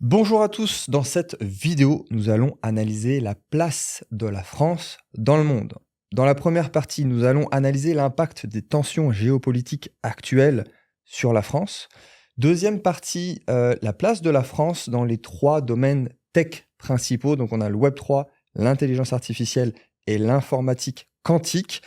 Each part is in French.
Bonjour à tous, dans cette vidéo, nous allons analyser la place de la France dans le monde. Dans la première partie, nous allons analyser l'impact des tensions géopolitiques actuelles sur la France. Deuxième partie, la place de la France dans les trois domaines tech principaux. Donc on a le Web3, l'intelligence artificielle et l'informatique quantique.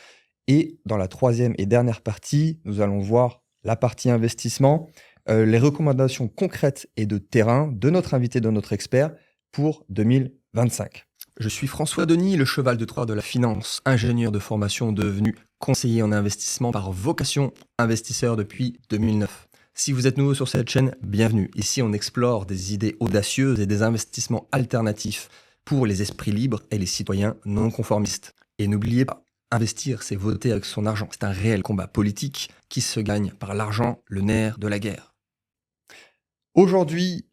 Et dans la troisième et dernière partie, nous allons voir la partie investissement, les recommandations concrètes et de terrain de notre invité, de notre expert pour 2025. Je suis François Denis, le cheval de Troie de la finance, ingénieur de formation devenu conseiller en investissement par vocation, investisseur depuis 2009. Si vous êtes nouveau sur cette chaîne, bienvenue. Ici, on explore des idées audacieuses et des investissements alternatifs pour les esprits libres et les citoyens non conformistes. Et n'oubliez pas, investir, c'est voter avec son argent. C'est un réel combat politique qui se gagne par l'argent, le nerf de la guerre. Aujourd'hui,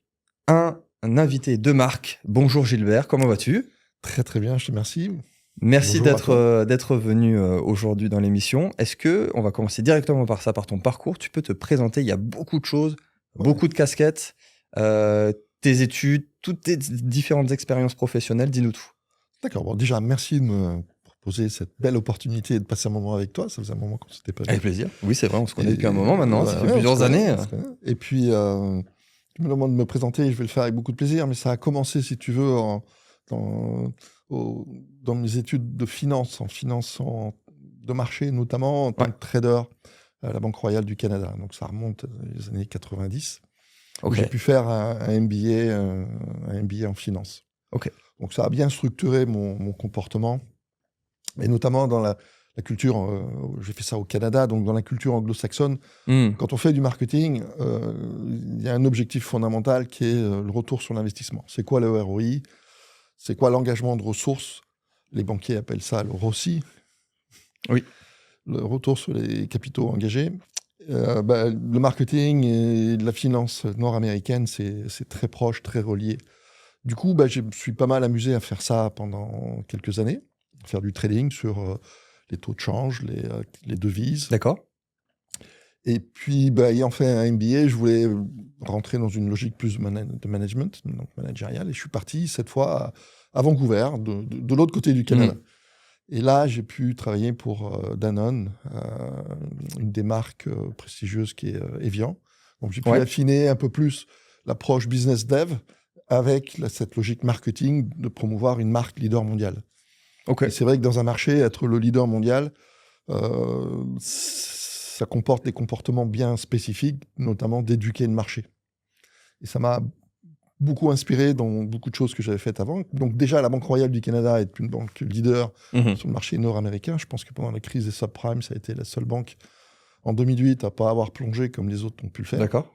un invité de marque. Bonjour Gilbert, comment vas-tu? Très très bien, je te remercie. Merci Bonjour d'être venu aujourd'hui dans l'émission. Est-ce que, on va commencer directement par ça, par ton parcours, tu peux te présenter? Il y a beaucoup de choses, beaucoup de casquettes, tes études, toutes tes différentes expériences professionnelles, dis-nous tout. D'accord, bon déjà merci de me proposer cette belle opportunité de passer un moment avec toi, ça faisait un moment qu'on s'était pas vu. Avec plaisir. Oui, c'est vrai, on se connaît depuis un moment maintenant, ça fait plusieurs années. Et puis, tu me demandes de me présenter, je vais le faire avec beaucoup de plaisir, mais ça a commencé, si tu veux, dans mes études de finance, en finance de marché, notamment en tant que trader à la Banque Royale du Canada. Donc ça remonte aux années 90. Où j'ai pu faire un MBA en finance. Donc ça a bien structuré mon comportement, et notamment dans la culture, j'ai fait ça au Canada, donc dans la culture anglo-saxonne, quand on fait du marketing, il y a un objectif fondamental qui est le retour sur l'investissement. C'est quoi le ROI? C'est quoi l'engagement de ressources? Les banquiers appellent ça le ROCI. Oui. Le retour sur les capitaux engagés. Le marketing et la finance nord-américaine, c'est très proche, très relié. Du coup, je me suis pas mal amusé à faire ça pendant quelques années, faire du trading sur les taux de change, les devises. D'accord. Et puis, ayant fait un MBA, je voulais rentrer dans une logique plus de management, donc managériale, et je suis parti cette fois à Vancouver, de l'autre côté du Canada. Et là, j'ai pu travailler pour Danone, une des marques prestigieuses qui est Evian. Donc, j'ai pu affiner un peu plus l'approche business dev avec cette logique marketing de promouvoir une marque leader mondiale. Et c'est vrai que dans un marché, être le leader mondial, ça comporte des comportements bien spécifiques, notamment d'éduquer le marché. Et ça m'a beaucoup inspiré dans beaucoup de choses que j'avais faites avant. Donc déjà, la Banque Royale du Canada est une banque leader sur le marché nord-américain. Je pense que pendant la crise des subprimes, ça a été la seule banque en 2008 à ne pas avoir plongé comme les autres ont pu le faire. D'accord,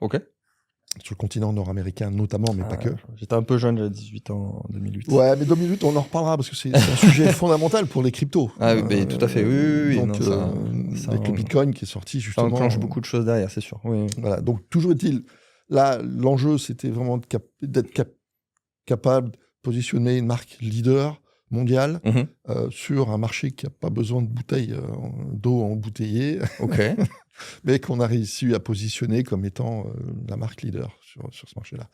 sur le continent nord-américain notamment, mais pas que. J'étais un peu jeune, j'avais 18 ans en 2008. Ouais, mais 2008, on en reparlera parce que c'est un sujet fondamental pour les cryptos. Ah oui, tout à fait, oui. Donc, avec le Bitcoin qui est sorti, justement. Ça enclenche beaucoup de choses derrière, c'est sûr. Oui. Voilà, donc toujours est-il, là, l'enjeu, c'était vraiment d'être capable de positionner une marque leader mondiale sur un marché qui n'a pas besoin de bouteilles d'eau embouteillée. Mais qu'on a réussi à positionner comme étant la marque leader sur ce marché-là.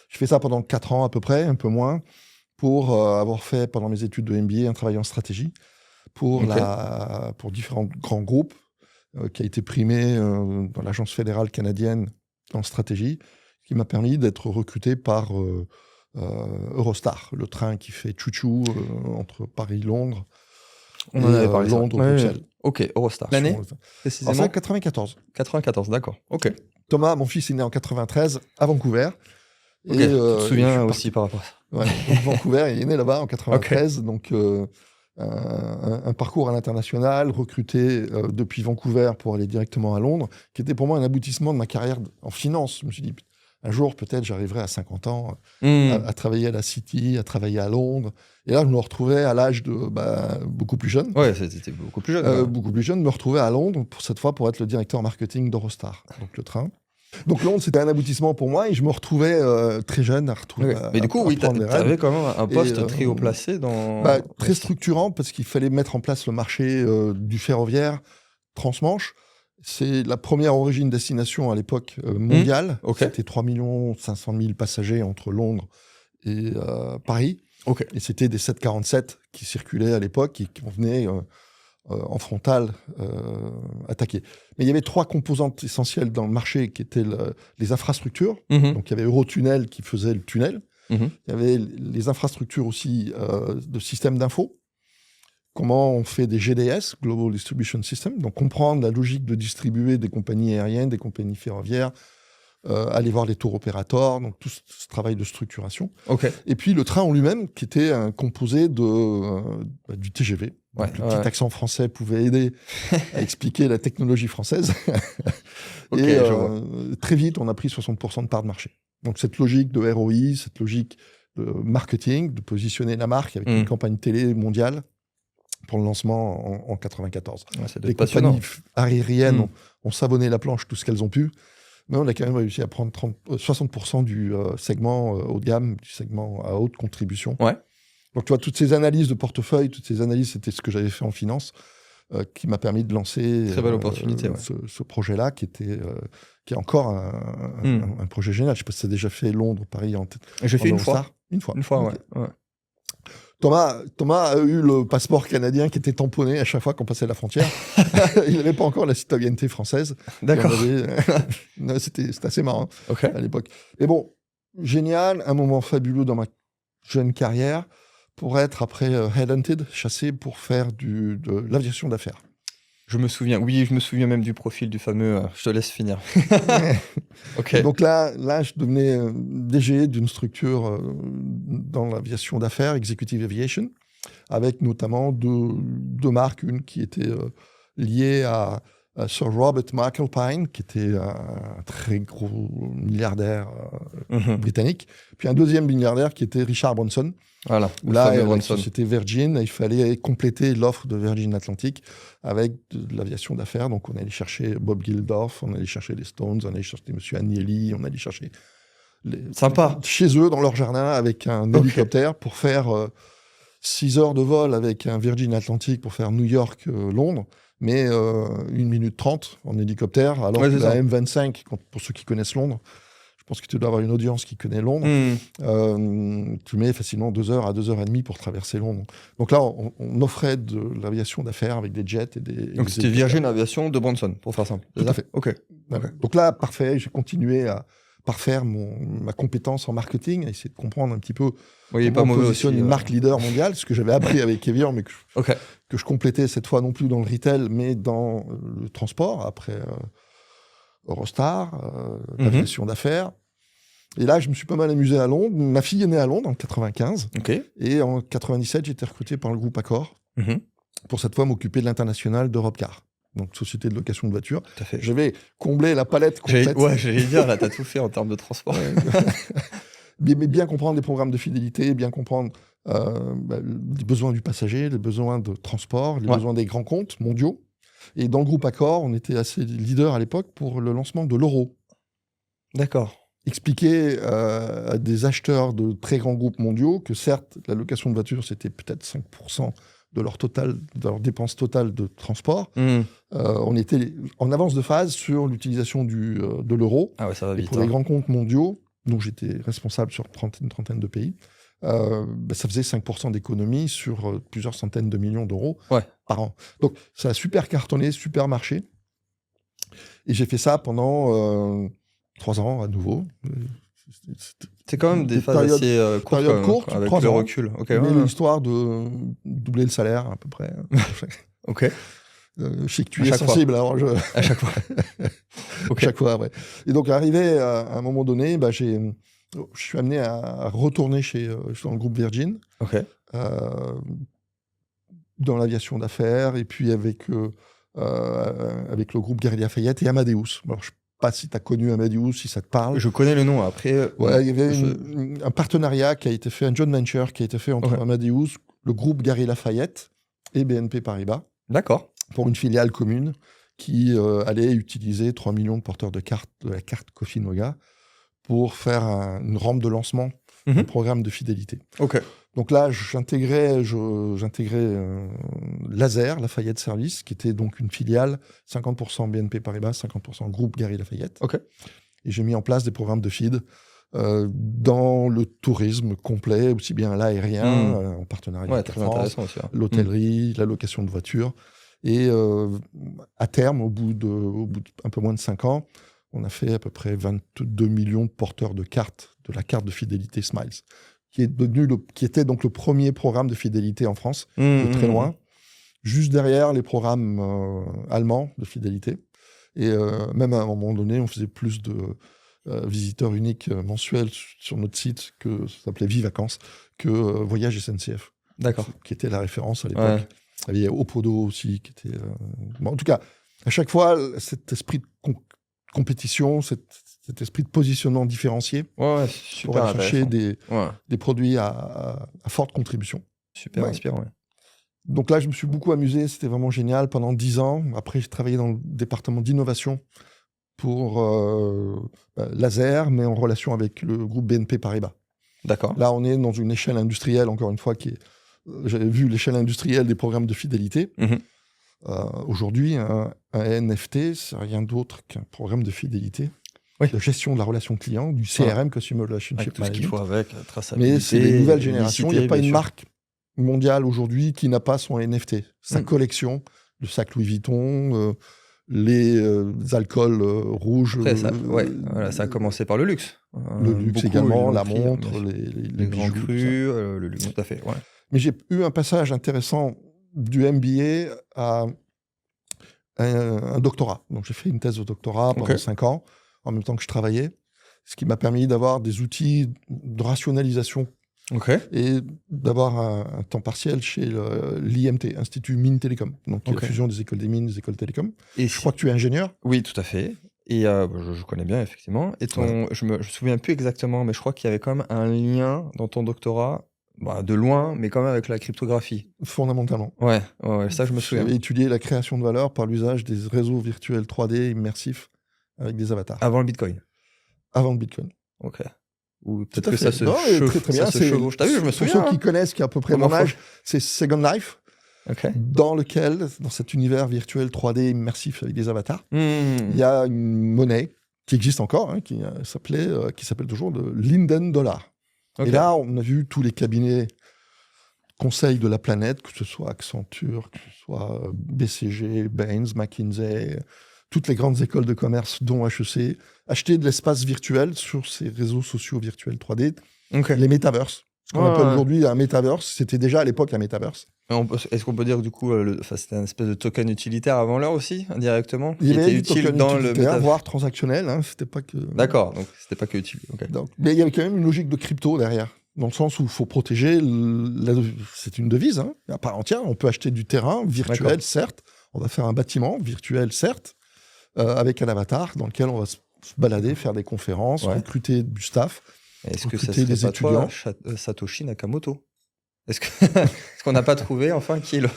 Je fais ça pendant 4 ans à peu près, un peu moins, pour avoir fait pendant mes études de MBA un travail en stratégie pour différents grands groupes, qui a été primé dans l'Agence fédérale canadienne en stratégie, qui m'a permis d'être recruté par Eurostar, le train qui fait chouchou entre Paris et Londres. On en avait parlé. Londres, Bruxelles. Eurostar. L'année précisément? En 94. 94, d'accord. Thomas, mon fils, est né en 93 à Vancouver. Tu te souviens aussi par rapport à ça. Ouais, Vancouver, il est né là-bas en 93, donc un parcours à l'international, recruté depuis Vancouver pour aller directement à Londres, qui était pour moi un aboutissement de ma carrière en finance. Je me suis dit, un jour, peut-être, j'arriverai à 50 ans à travailler à la City, à travailler à Londres. Et là, je me retrouvais à l'âge de beaucoup plus jeune. Ouais, c'était beaucoup plus jeune. Beaucoup plus jeune, me retrouver à Londres, cette fois pour être le directeur marketing d'Eurostar, donc le train. Donc Londres, c'était un aboutissement pour moi et je me retrouvais très jeune à retrouver. Mais du coup, tu avais quand même un poste très haut placé dans... très structurant parce qu'il fallait mettre en place le marché du ferroviaire transmanche. C'est la première origine-destination à l'époque mondiale. Okay. C'était 3 500 000 passagers entre Londres et Paris. Okay. Et c'était des 747 qui circulaient à l'époque et qui venaient en frontal attaquer. Mais il y avait 3 composantes essentielles dans le marché qui étaient les infrastructures. Donc il y avait Eurotunnel qui faisait le tunnel. Il y avait les infrastructures aussi de systèmes d'info. Comment on fait des GDS, Global Distribution System, donc comprendre la logique de distribuer des compagnies aériennes, des compagnies ferroviaires, aller voir les tours opérateurs, donc tout ce travail de structuration. Okay. Et puis le train en lui-même, qui était un composé du TGV. Ouais, le petit accent français pouvait aider à expliquer la technologie française. Okay, et très vite, on a pris 60% de part de marché. Donc cette logique de ROI, cette logique de marketing, de positionner la marque avec une campagne télé mondiale, pour le lancement en 94. Ouais, les compagnies aériennes ont savonné la planche tout ce qu'elles ont pu, mais on a quand même réussi à prendre 60% du segment haut de gamme, du segment à haute contribution. Ouais. Donc tu vois, toutes ces analyses de portefeuille, toutes ces analyses, c'était ce que j'avais fait en finance, qui m'a permis de lancer très belle opportunité, ce projet-là, qui est encore un projet génial. Je ne sais pas si tu as déjà fait Londres, Paris en tête. J'ai fait une fois. Une fois, okay. Ouais. Thomas a eu le passeport canadien qui était tamponné à chaque fois qu'on passait la frontière. Il n'avait pas encore la citoyenneté française. D'accord. C'était assez marrant okay. à l'époque. Mais bon, génial, un moment fabuleux dans ma jeune carrière pour être après headhunted, chassé pour faire de l'aviation d'affaires. Je me souviens même du profil du fameux je te laisse finir. Okay. Donc là, je devenais DG d'une structure dans l'aviation d'affaires, Executive Aviation, avec notamment deux marques, une qui était liée à Sir Robert McAlpine, qui était un très gros milliardaire britannique, puis un deuxième milliardaire qui était Richard Branson. Voilà. Là, la société Virgin, il fallait compléter l'offre de Virgin Atlantic avec de l'aviation d'affaires. Donc, on allait chercher Bob Geldof, on allait chercher les Stones, on allait chercher M. Agnelli, on allait chercher sympa chez eux, dans leur jardin, avec un hélicoptère pour faire 6 heures de vol avec un Virgin Atlantic pour faire New York-Londres, mais 1 minute 30 en hélicoptère, alors que la M25, pour ceux qui connaissent Londres, je pense que tu dois avoir une audience qui connaît Londres. Tu mets facilement 2 heures à 2 heures et demie pour traverser Londres. Donc là, on offrait de l'aviation d'affaires avec des jets et des... Donc c'était Virgin Aviation de Branson, pour faire simple. Tout à fait. Okay. Donc là, parfait, j'ai continué à parfaire ma compétence en marketing, à essayer de comprendre un petit peu comment on positionne une marque leader mondiale, ce que j'avais appris avec Evian, mais que je complétais cette fois non plus dans le retail, mais dans le transport, après... Eurostar, l'aviation d'affaires. Et là, je me suis pas mal amusé à Londres. Ma fille est née à Londres en 95. Et en 97, j'ai été recruté par le groupe Accor pour cette fois m'occuper de l'international d'Europecar. Donc, société de location de voitures. J'avais comblé la palette complète. J'allais dire, là, tu as tout fait en termes de transport. Mais bien comprendre les programmes de fidélité, bien comprendre les besoins du passager, les besoins de transport, les besoins des grands comptes mondiaux. Et dans le groupe Accor, on était assez leader à l'époque pour le lancement de l'euro. D'accord. Expliquer à des acheteurs de très grands groupes mondiaux que certes, la location de voitures, c'était peut-être 5% de leur dépense totale de transport. On était en avance de phase sur l'utilisation de l'euro. Ah ouais, ça va vite. Et pour les grands comptes mondiaux, dont j'étais responsable sur une trentaine de pays, ça faisait 5% d'économie sur plusieurs centaines de millions d'euros par an. Donc, ça a super cartonné, super marché. Et j'ai fait ça pendant 3 ans à nouveau. C'est quand même des phases assez courtes avec 3 le ans, recul. Mais l'histoire de doubler le salaire à peu près. Je sais que tu es sensible. Alors à chaque fois. À chaque fois, ouais. Et donc, arrivé à un moment donné, je suis amené à retourner dans le groupe Virgin, dans l'aviation d'affaires, et puis avec le groupe Galeries Lafayette et Amadeus. Alors, je ne sais pas si tu as connu Amadeus, si ça te parle. Je connais le nom, après... il y avait un partenariat qui a été fait, un joint venture qui a été fait entre Amadeus, le groupe Galeries Lafayette et BNP Paribas. D'accord. Pour une filiale commune qui allait utiliser 3 millions de porteurs de la carte Coffee Noga pour faire une rampe de lancement d'un programme de fidélité. Donc là, j'intégrais Laser, Lafayette Service, qui était donc une filiale, 50% BNP Paribas, 50% groupe Galeries Lafayette. Ok. Et j'ai mis en place des programmes de feed dans le tourisme complet, aussi bien l'aérien, en partenariat avec très la France, intéressant aussi. l'hôtellerie, la location de voitures. Et à terme, au bout de un peu moins de 5 ans, on a fait à peu près 22 millions de porteurs de la carte de fidélité Smiles, qui était donc le premier programme de fidélité en France, de très loin, juste derrière les programmes allemands de fidélité. Et même à un moment donné, on faisait plus de visiteurs uniques mensuels sur notre site, que ça s'appelait Vivacances, que Voyage SNCF. D'accord. Qui était la référence à l'époque. Ouais. Il y avait Opodo aussi, qui était... Bon, en tout cas, à chaque fois, cet esprit de compétition, cet esprit de positionnement différencié, super pour aller chercher des produits à forte contribution. Super inspirant, ouais. Donc là, je me suis beaucoup amusé, c'était vraiment génial pendant 10 ans. Après, j'ai travaillé dans le département d'innovation pour Laser, mais en relation avec le groupe BNP Paribas. D'accord. Là, on est dans une échelle industrielle, encore une fois, qui est... J'avais vu l'échelle industrielle des programmes de fidélité. Aujourd'hui, un NFT, c'est rien d'autre qu'un programme de fidélité, de gestion de la relation client, du CRM, Customer Relationship Management. Mais c'est les nouvelles générations. Il n'y a pas une marque mondiale aujourd'hui qui n'a pas son NFT, sa collection de sacs Louis Vuitton, les alcools rouges. Après, ça a commencé par le luxe. Le luxe également, la montre, les grands bijoux, crus, le luxe, tout à fait. Ouais. Mais j'ai eu un passage intéressant du MBA à un doctorat. Donc j'ai fait une thèse de doctorat pendant 5 ans, en même temps que je travaillais, ce qui m'a permis d'avoir des outils de rationalisation et d'avoir un temps partiel chez l'IMT, Institut Mines Télécom, donc la fusion des écoles des mines, des écoles télécom. Et je crois que tu es ingénieur. Oui, tout à fait. Et je connais bien, effectivement. Et je me souviens plus exactement, mais je crois qu'il y avait quand même un lien dans ton doctorat, de loin, mais quand même avec la cryptographie. Fondamentalement. Ouais, ça je me souviens. J'avais étudié la création de valeur par l'usage des réseaux virtuels 3D immersifs avec des avatars. Avant le Bitcoin. Avant le Bitcoin. Ok. Ou peut-être que ça se chevauche. T'as vu, je me souviens. Pour ceux qui connaissent, qui a à peu près mon âge, c'est Second Life, dans cet univers virtuel 3D immersif avec des avatars, il y a une monnaie qui existe encore, qui s'appelle toujours le Linden Dollar. Et là, on a vu tous les cabinets conseils de la planète, que ce soit Accenture, que ce soit BCG, Bain, McKinsey, toutes les grandes écoles de commerce, dont HEC, acheter de l'espace virtuel sur ces réseaux sociaux virtuels 3D, les metaverse. Ce qu'on appelle aujourd'hui un metaverse, c'était déjà à l'époque un metaverse. Est-ce qu'on peut dire que du coup, c'était un espèce de token utilitaire avant l'heure aussi, indirectement, il y avait du token utilitaire, voire transactionnel. C'était pas que... D'accord, donc c'était pas que utile. Mais il y avait quand même une logique de crypto derrière, dans le sens où il faut protéger. C'est une devise à part entière. On peut acheter du terrain virtuel, certes. On va faire un bâtiment virtuel, certes, avec un avatar dans lequel on va se balader, faire des conférences, recruter du staff, recruter des étudiants. Satoshi Nakamoto. Est-ce qu'on n'a pas trouvé enfin qui est le...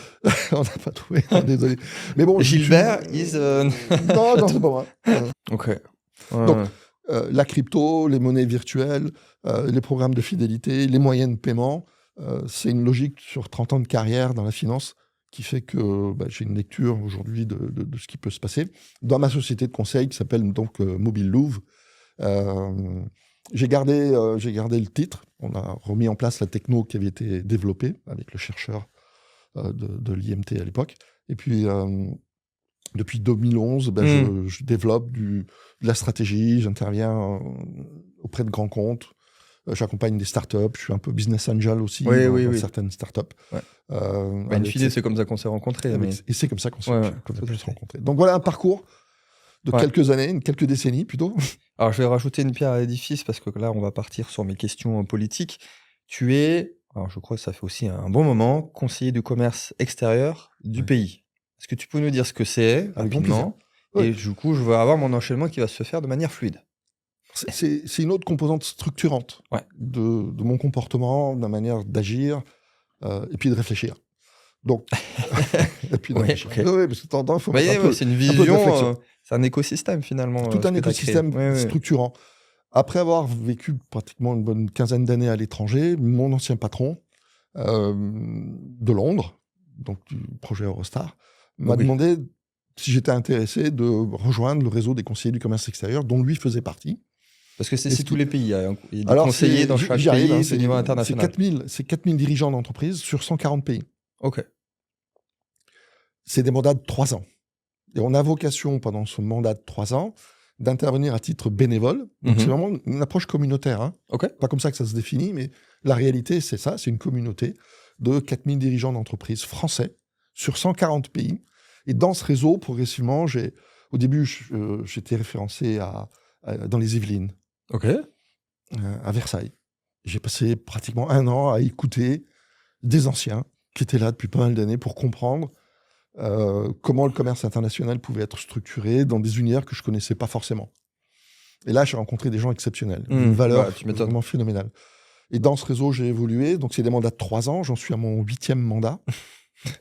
On n'a pas trouvé, désolé. Mais bon, Gilbert Non, c'est pas vrai. Donc, Ouais. La crypto, les monnaies virtuelles, les programmes de fidélité, les moyens de paiement, c'est une logique sur 30 ans de carrière dans la finance qui fait que j'ai une lecture aujourd'hui de ce qui peut se passer. Dans ma société de conseil qui s'appelle donc Mobile Louvre, j'ai gardé le titre. On a remis en place la techno qui avait été développée avec le chercheur de l'IMT à l'époque. Et puis, depuis 2011, je développe de la stratégie, j'interviens auprès de grands comptes, j'accompagne des startups, je suis un peu business angel aussi dans certaines startups. In fine, c'est comme ça qu'on s'est rencontrés. Et c'est comme ça qu'on s'est rencontrés. Donc voilà un parcours de quelques années, quelques décennies plutôt. Alors je vais rajouter une pierre à l'édifice parce que là on va partir sur mes questions politiques. Tu es, alors je crois que ça fait aussi un bon moment, conseiller du commerce extérieur du pays. Est-ce que tu peux nous dire ce que c'est rapidement ? Et du coup je veux avoir mon enchaînement qui va se faire de manière fluide. C'est une autre composante structurante de mon comportement, de ma manière d'agir et puis de réfléchir. Donc, et puis de réfléchir. Oui, parce que il faut mettre c'est une vision, c'est un écosystème finalement. Tout un écosystème structurant. Après avoir vécu pratiquement une bonne quinzaine d'années à l'étranger, mon ancien patron de Londres, donc du projet Eurostar, m'a Oui. demandé si j'étais intéressé de rejoindre le réseau des conseillers du commerce extérieur, dont lui faisait partie. Parce que c'est Est-ce tous qu'il- les pays. Il y a des Alors, conseillers dans chaque j'y arrive, pays hein, du niveau international. c'est 4000 dirigeants d'entreprise sur 140 pays. Ok. C'est des mandats de 3 ans. Et on a vocation, pendant ce mandat de 3 ans, d'intervenir à titre bénévole. Donc, c'est vraiment une approche communautaire. Hein. Ok. Pas comme ça que ça se définit, mais la réalité, c'est ça. C'est une communauté de 4000 dirigeants d'entreprise français sur 140 pays. Et dans ce réseau, progressivement, au début, j'étais référencé dans les Yvelines, Ok. à Versailles. J'ai passé pratiquement 1 an à écouter des anciens qui étaient là depuis pas mal d'années pour comprendre comment le commerce international pouvait être structuré dans des univers que je connaissais pas forcément. Et là, j'ai rencontré des gens exceptionnels, d'une valeur vraiment phénoménale. Et dans ce réseau, j'ai évolué. Donc, c'est des mandats de 3 ans. J'en suis à mon 8e mandat.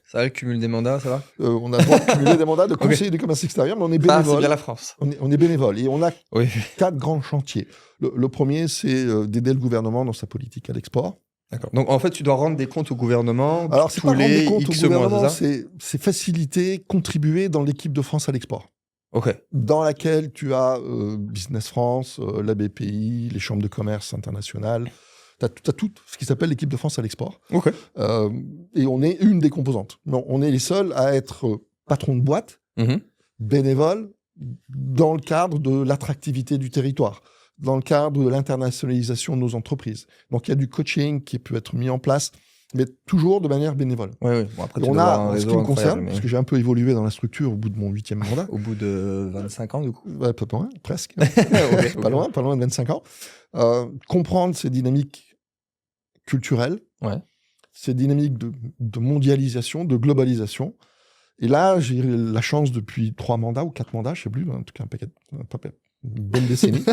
Ça va, le cumul des mandats, ça va? On a le droit de cumuler des mandats de conseiller du commerce extérieur, mais on est bénévole. Ah, c'est bien la France. On est bénévole. Et on a Oui. 4 grands chantiers. Le premier, c'est d'aider le gouvernement dans sa politique à l'export. D'accord. Donc, en fait, tu dois rendre des comptes au gouvernement Alors, c'est tous pas rendre les des comptes X au mois, gouvernement, c'est ça? c'est faciliter, contribuer dans l'équipe de France à l'export. Ok. Dans laquelle tu as Business France, la BPI, les chambres de commerce internationales. Tu as tout ce qui s'appelle l'équipe de France à l'export. Ok. Et on est une des composantes. On est les seuls à être patron de boîte, bénévole, dans le cadre de l'attractivité du territoire, dans le cadre de l'internationalisation de nos entreprises. Donc il y a du coaching qui peut être mis en place, mais toujours de manière bénévole. Oui. Bon, après, Et on a, en ce qui me concerne, parce que j'ai un peu évolué dans la structure au bout de mon 8e mandat. Au bout de 25 ans, du coup. Ouais, pas loin, presque. Okay. Pas loin de 25 ans. Comprendre ces dynamiques culturelles, ces dynamiques de mondialisation, de globalisation. Et là, j'ai eu la chance depuis 3 mandats ou 4 mandats, je ne sais plus, en tout cas une bonne décennie,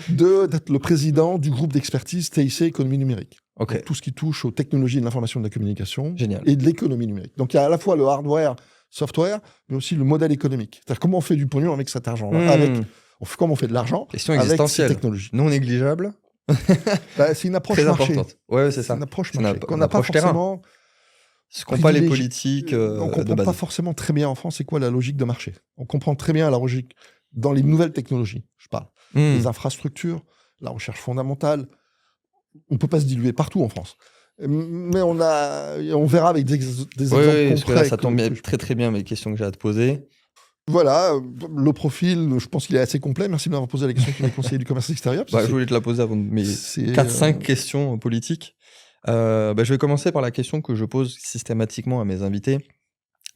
d'être le président du groupe d'expertise TIC Économie Numérique. Okay. Donc, tout ce qui touche aux technologies de l'information et de la communication. Génial. Et de l'économie numérique. Donc il y a à la fois le hardware, software, mais aussi le modèle économique. C'est-à-dire comment on fait du pognon avec cet argent-là, comment on fait de l'argent Question avec existentielle. ces technologies. Non négligeable. C'est une approche très marché. importante. Ouais, c'est ça. C'est une approche marché. Qu'on n'a pas approche forcément... Ce qu'on pas les politiques on ne comprend pas forcément très bien en France c'est quoi la logique de marché. On comprend très bien la logique dans les nouvelles technologies, je parle. Les infrastructures, la recherche fondamentale. On ne peut pas se diluer partout en France. Mais on verra avec des exemples concrets. Là, ça tombe très très bien mes questions que j'ai à te poser. Voilà, le profil, je pense qu'il est assez complet. Merci de m'avoir posé la question qui m'est conseiller du commerce extérieur. Je voulais te la poser avant mes 4-5 questions politiques. Je vais commencer par la question que je pose systématiquement à mes invités,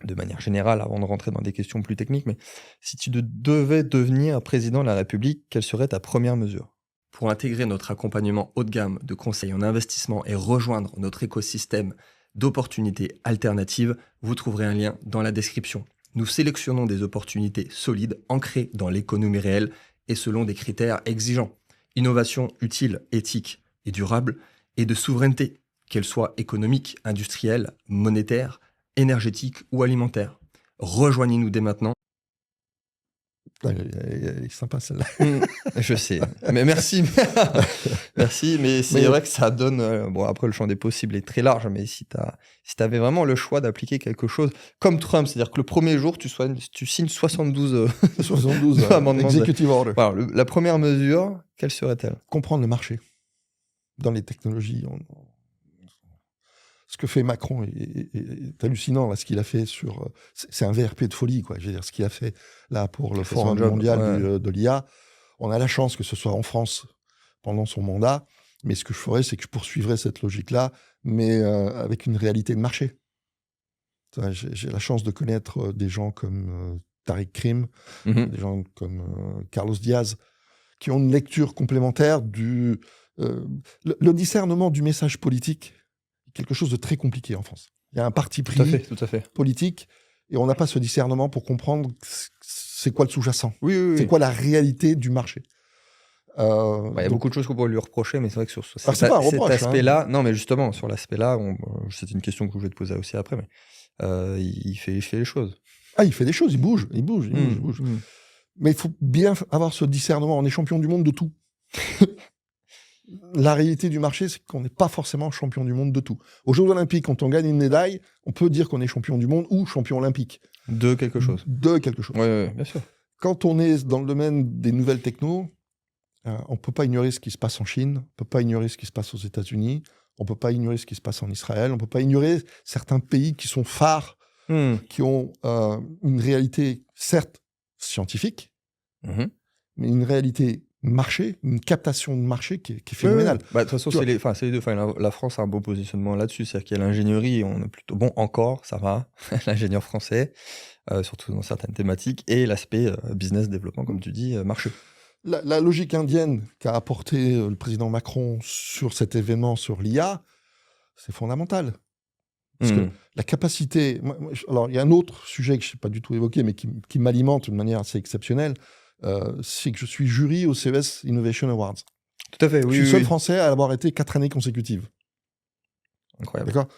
de manière générale, avant de rentrer dans des questions plus techniques. Mais si tu devais devenir président de la République, quelle serait ta première mesure? Pour intégrer notre accompagnement haut de gamme de conseils en investissement et rejoindre notre écosystème d'opportunités alternatives, vous trouverez un lien dans la description. Nous sélectionnons des opportunités solides, ancrées dans l'économie réelle et selon des critères exigeants. Innovation utile, éthique et durable, et de souveraineté, qu'elle soit économique, industrielle, monétaire, énergétique ou alimentaire. Rejoignez-nous dès maintenant. Elle est sympa celle-là. Je sais, mais merci. Merci, mais c'est vrai que ça donne... bon, après, le champ des possibles est très large, mais si tu avais vraiment le choix d'appliquer quelque chose comme Trump, c'est-à-dire que le premier jour, tu signes 72 amendements executive order. Voilà, la première mesure, quelle serait-elle? Comprendre le marché dans les technologies. Ce que fait Macron est hallucinant, là, ce qu'il a fait sur... C'est un VRP de folie, quoi. Je veux dire, ce qu'il a fait là pour le Forum mondial de l'IA. On a la chance que ce soit en France pendant son mandat, mais ce que je ferais, c'est que je poursuivrais cette logique-là, mais avec une réalité de marché. J'ai la chance de connaître des gens comme Tariq Krim, des gens comme Carlos Diaz, qui ont une lecture complémentaire du... le discernement du message politique, quelque chose de très compliqué en France. Il y a un parti pris tout à fait. politique et on n'a pas ce discernement pour comprendre c'est quoi le sous-jacent. Oui. C'est quoi la réalité du marché. Il y a beaucoup de choses qu'on pourrait lui reprocher, mais c'est vrai que sur cet aspect-là... non, mais justement, sur l'aspect-là, c'est une question que je vais te poser aussi après, mais il fait les choses. Ah, il fait des choses, il bouge. Mais il faut bien avoir ce discernement. On est champion du monde de tout. la réalité du marché, c'est qu'on n'est pas forcément champion du monde de tout. Aux Jeux Olympiques, quand on gagne une médaille, on peut dire qu'on est champion du monde ou champion olympique. De quelque chose. De quelque chose. Oui, bien sûr. Quand on est dans le domaine des nouvelles techno, on ne peut pas ignorer ce qui se passe en Chine, on ne peut pas ignorer ce qui se passe aux États-Unis, on ne peut pas ignorer ce qui se passe en Israël, on ne peut pas ignorer certains pays qui sont phares, qui ont une réalité, certes, scientifique, mais une réalité marché, une captation de marché qui est phénoménale. De toute façon, c'est les deux. La France a un bon positionnement là-dessus, c'est-à-dire qu'il y a l'ingénierie, on est plutôt bon encore, ça va, l'ingénieur français, surtout dans certaines thématiques, et l'aspect business développement, comme tu dis, marché. La logique indienne qu'a apporté le président Macron sur cet événement, sur l'IA, c'est fondamental. Parce que la capacité... Alors, il y a un autre sujet que je n'ai pas du tout évoqué, mais qui m'alimente d'une manière assez exceptionnelle, c'est que je suis jury au CES Innovation Awards. Tout à fait, oui. Je suis le seul Français à avoir été 4 années consécutives. Incroyable. D'accord ?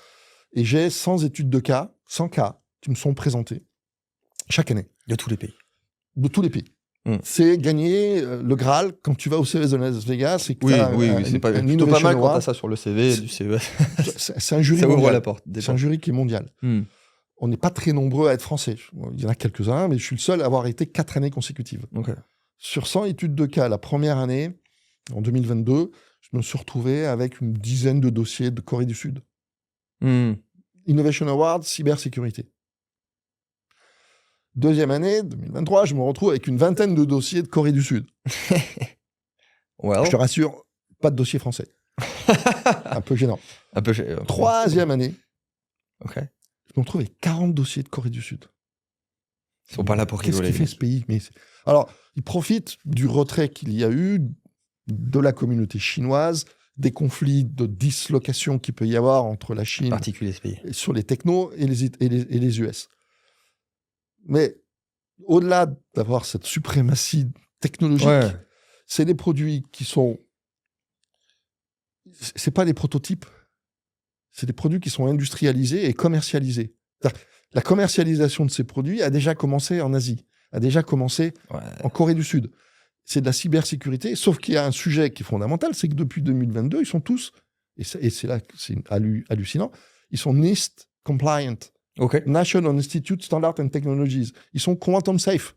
Et j'ai 100 études de cas, 100 cas, qui me sont présentés chaque année. De tous les pays. De tous les pays. C'est gagner le Graal quand tu vas au CES de Las Vegas. Et que c'est pas mal quand tu as ça sur le CV du CES. C'est un jury ça mondial. ouvre la porte. C'est un jury qui est mondial. On n'est pas très nombreux à être français. Il y en a quelques-uns, mais je suis le seul à avoir été 4 années consécutives. Okay. Sur 100 études de cas, la première année, en 2022, je me suis retrouvé avec une dizaine de dossiers de Corée du Sud. Innovation Awards, cybersécurité. Deuxième année, 2023, je me retrouve avec une vingtaine de dossiers de Corée du Sud. Je te rassure, pas de dossier français. Un peu gênant. Troisième année, je me retrouve avec 40 dossiers de Corée du Sud. Ils sont pas là pour rigoler. Qu'est-ce qu'il fait ce pays? Alors, il profite du retrait qu'il y a eu de la communauté chinoise, des conflits de dislocation qu'il peut y avoir entre la Chine sur les technos et les US. Mais au-delà d'avoir cette suprématie technologique, c'est des produits qui sont... C'est pas des prototypes, c'est des produits qui sont industrialisés et commercialisés. La commercialisation de ces produits a déjà commencé en Asie, a déjà commencé en Corée du Sud. C'est de la cybersécurité, sauf qu'il y a un sujet qui est fondamental, c'est que depuis 2022, ils sont tous, et c'est là que c'est hallucinant, ils sont NIST compliant. National Institute Standard and Technologies. Ils sont quantum safe.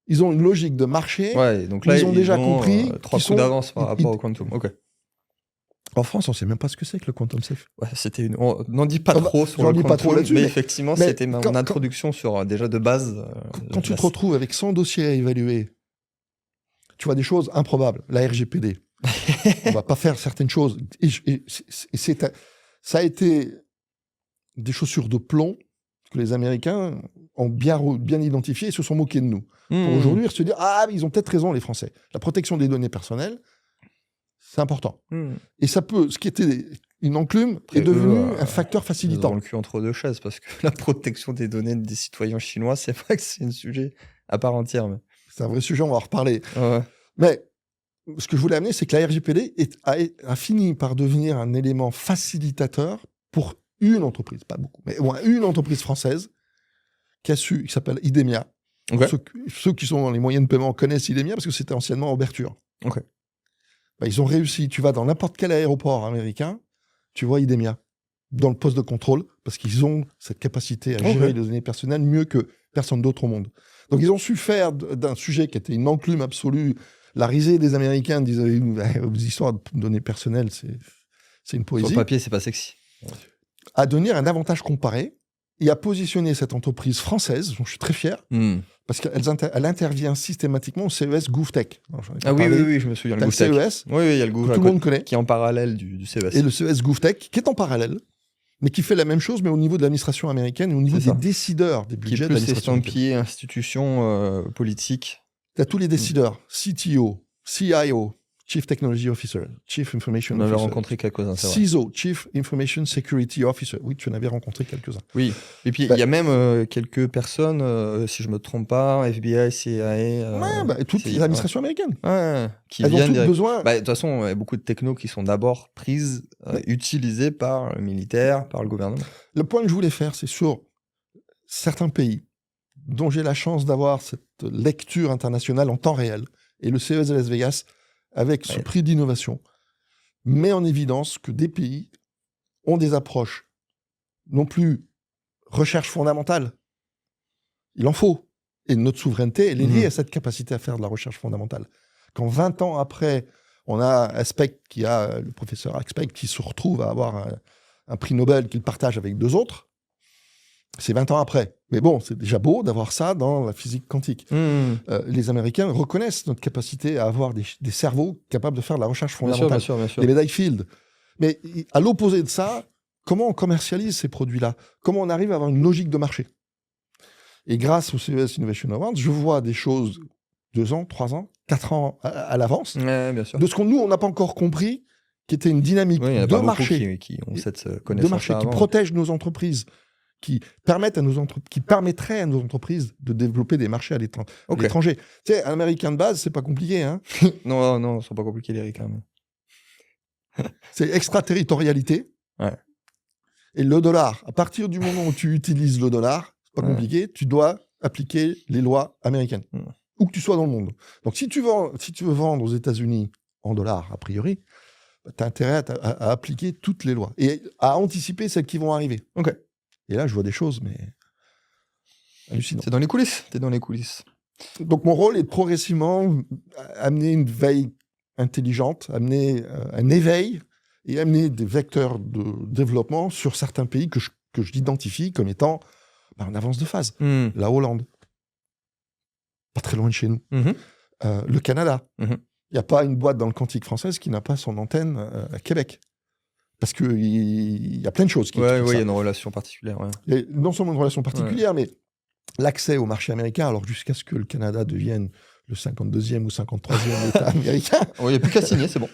Ils ont une logique de marché. Donc là, ils ont déjà compris 3 coups d'avance par rapport au quantum. En France, on ne sait même pas ce que c'est que le quantum safe. On n'en dit pas trop sur le quantum, mais effectivement, c'était mon introduction sur déjà de base. Quand tu te retrouves avec 100 dossiers à évaluer, tu vois des choses improbables. La RGPD. On ne va pas faire certaines choses. Ça a été des chaussures de plomb que les Américains ont bien identifiées et se sont moqués de nous. Pour aujourd'hui, se dire ils ont peut-être raison, les Français. La protection des données personnelles, c'est important. Et ça peut, ce qui était une enclume, est devenu un facteur facilitant. Ils ont le cul entre deux chaises, parce que la protection des données des citoyens chinois, c'est vrai que c'est un sujet à part entière. C'est un vrai sujet, on va en reparler. Mais ce que je voulais amener, c'est que la RGPD a fini par devenir un élément facilitateur pour une entreprise, pas beaucoup, mais au moins une entreprise française qui s'appelle Idemia. Ceux qui sont dans les moyens de paiement connaissent Idemia parce que c'était anciennement Ouverture. Ils ont réussi, tu vas dans n'importe quel aéroport américain, tu vois Idemia dans le poste de contrôle parce qu'ils ont cette capacité à gérer les données personnelles mieux que personne d'autre au monde. Donc ils ont su faire d'un sujet qui était une enclume absolue, la risée des Américains disaient vos histoires de données personnelles, c'est une poésie. Sur le papier, c'est pas sexy. À donner un avantage comparé et à positionner cette entreprise française, dont je suis très fier, parce qu'elle intervient systématiquement au CES GovTech. Oui, je me souviens. Le CES, il y a le GovTech tout le monde connaît, qui est en parallèle du CES. Et le CES GovTech, qui est en parallèle, mais qui fait la même chose, mais au niveau de l'administration américaine et au niveau des décideurs des budgets de l'administration américaine. Qui est institution politique. Tu as tous les décideurs, CTO, CIO, Chief Technology Officer, Chief Information Officer. On avait rencontré quelques-uns, c'est vrai. CISO, Chief Information Security Officer. Oui, tu en avais rencontré quelques-uns. Oui, et puis il y a même quelques personnes, si je ne me trompe pas, FBI, CIA... toutes les administrations américaines. Qui elles viennent ont toutes besoin... De toute façon, il y a beaucoup de technos qui sont d'abord prises, utilisées par le militaire, par le gouvernement. Le point que je voulais faire, c'est sur certains pays dont j'ai la chance d'avoir cette lecture internationale en temps réel. Et le CES de Las Vegas avec ce prix d'innovation, met en évidence que des pays ont des approches non plus recherche fondamentale. Il en faut. Et notre souveraineté, elle est liée à cette capacité à faire de la recherche fondamentale. Quand 20 ans après, on a le professeur Aspect qui se retrouve à avoir un prix Nobel qu'il partage avec 2 autres, c'est 20 ans après. Mais bon, c'est déjà beau d'avoir ça dans la physique quantique. Les Américains reconnaissent notre capacité à avoir des cerveaux capables de faire de la recherche fondamentale. Bien sûr. Les médailles Field. Mais à l'opposé de ça, comment on commercialise ces produits-là? Comment on arrive à avoir une logique de marché? Et grâce au CES Innovation Awards, je vois des choses 2 ans, 3 ans, 4 ans à l'avance, bien sûr. de ce qu'on on n'a pas encore compris, qui était une dynamique de marché, qui ont cette connaissance qui protège nos entreprises, qui permettrait à nos entreprises de développer des marchés à l'étranger. Tu sais, un Américain de base, c'est pas compliqué. Hein. non, c'est pas compliqué les réclames. C'est extraterritorialité. Ouais. Et le dollar, à partir du moment où tu utilises le dollar, c'est pas compliqué, tu dois appliquer les lois américaines, où que tu sois dans le monde. Donc si tu veux vendre aux États-Unis en dollars, a priori, tu as intérêt à appliquer toutes les lois et à anticiper celles qui vont arriver. Et là, je vois des choses, mais hallucinantes. C'est dans les coulisses. T'es dans les coulisses. Donc mon rôle est de progressivement amener une veille intelligente, amener un éveil et amener des vecteurs de développement sur certains pays que je identifie comme étant en avance de phase. La Hollande, pas très loin de chez nous. Le Canada. Il n'y a pas une boîte dans le quantique française qui n'a pas son antenne à Québec. Parce qu'il y a plein de choses qui expliquent ça. Il y a une relation particulière. Et non seulement une relation particulière, mais l'accès au marché américain, alors jusqu'à ce que le Canada devienne le 52e ou 53e État américain. Il n'y a plus qu'à signer, c'est bon.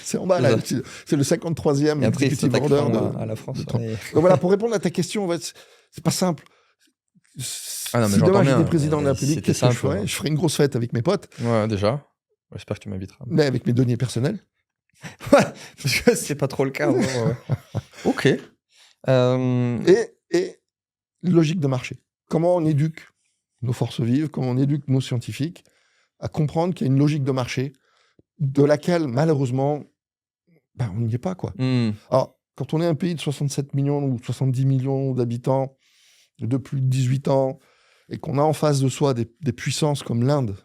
C'est en bas, là. C'est le 53e executive order à la France. Donc voilà, pour répondre à ta question, c'est pas simple. Si demain j'étais président de la République, qu'est-ce que je ferais ? Je ferais une grosse fête avec mes potes. Ouais, déjà. J'espère que tu m'inviteras. Mais avec mes deniers personnels. Ouais, parce que c'est pas trop le cas. Ok. Et logique de marché. Comment on éduque nos forces vives, comment on éduque nos scientifiques à comprendre qu'il y a une logique de marché de laquelle, malheureusement, on n'y est pas, quoi. Alors, quand on est un pays de 67 millions ou 70 millions d'habitants, de plus de 18 ans, et qu'on a en face de soi des puissances comme l'Inde,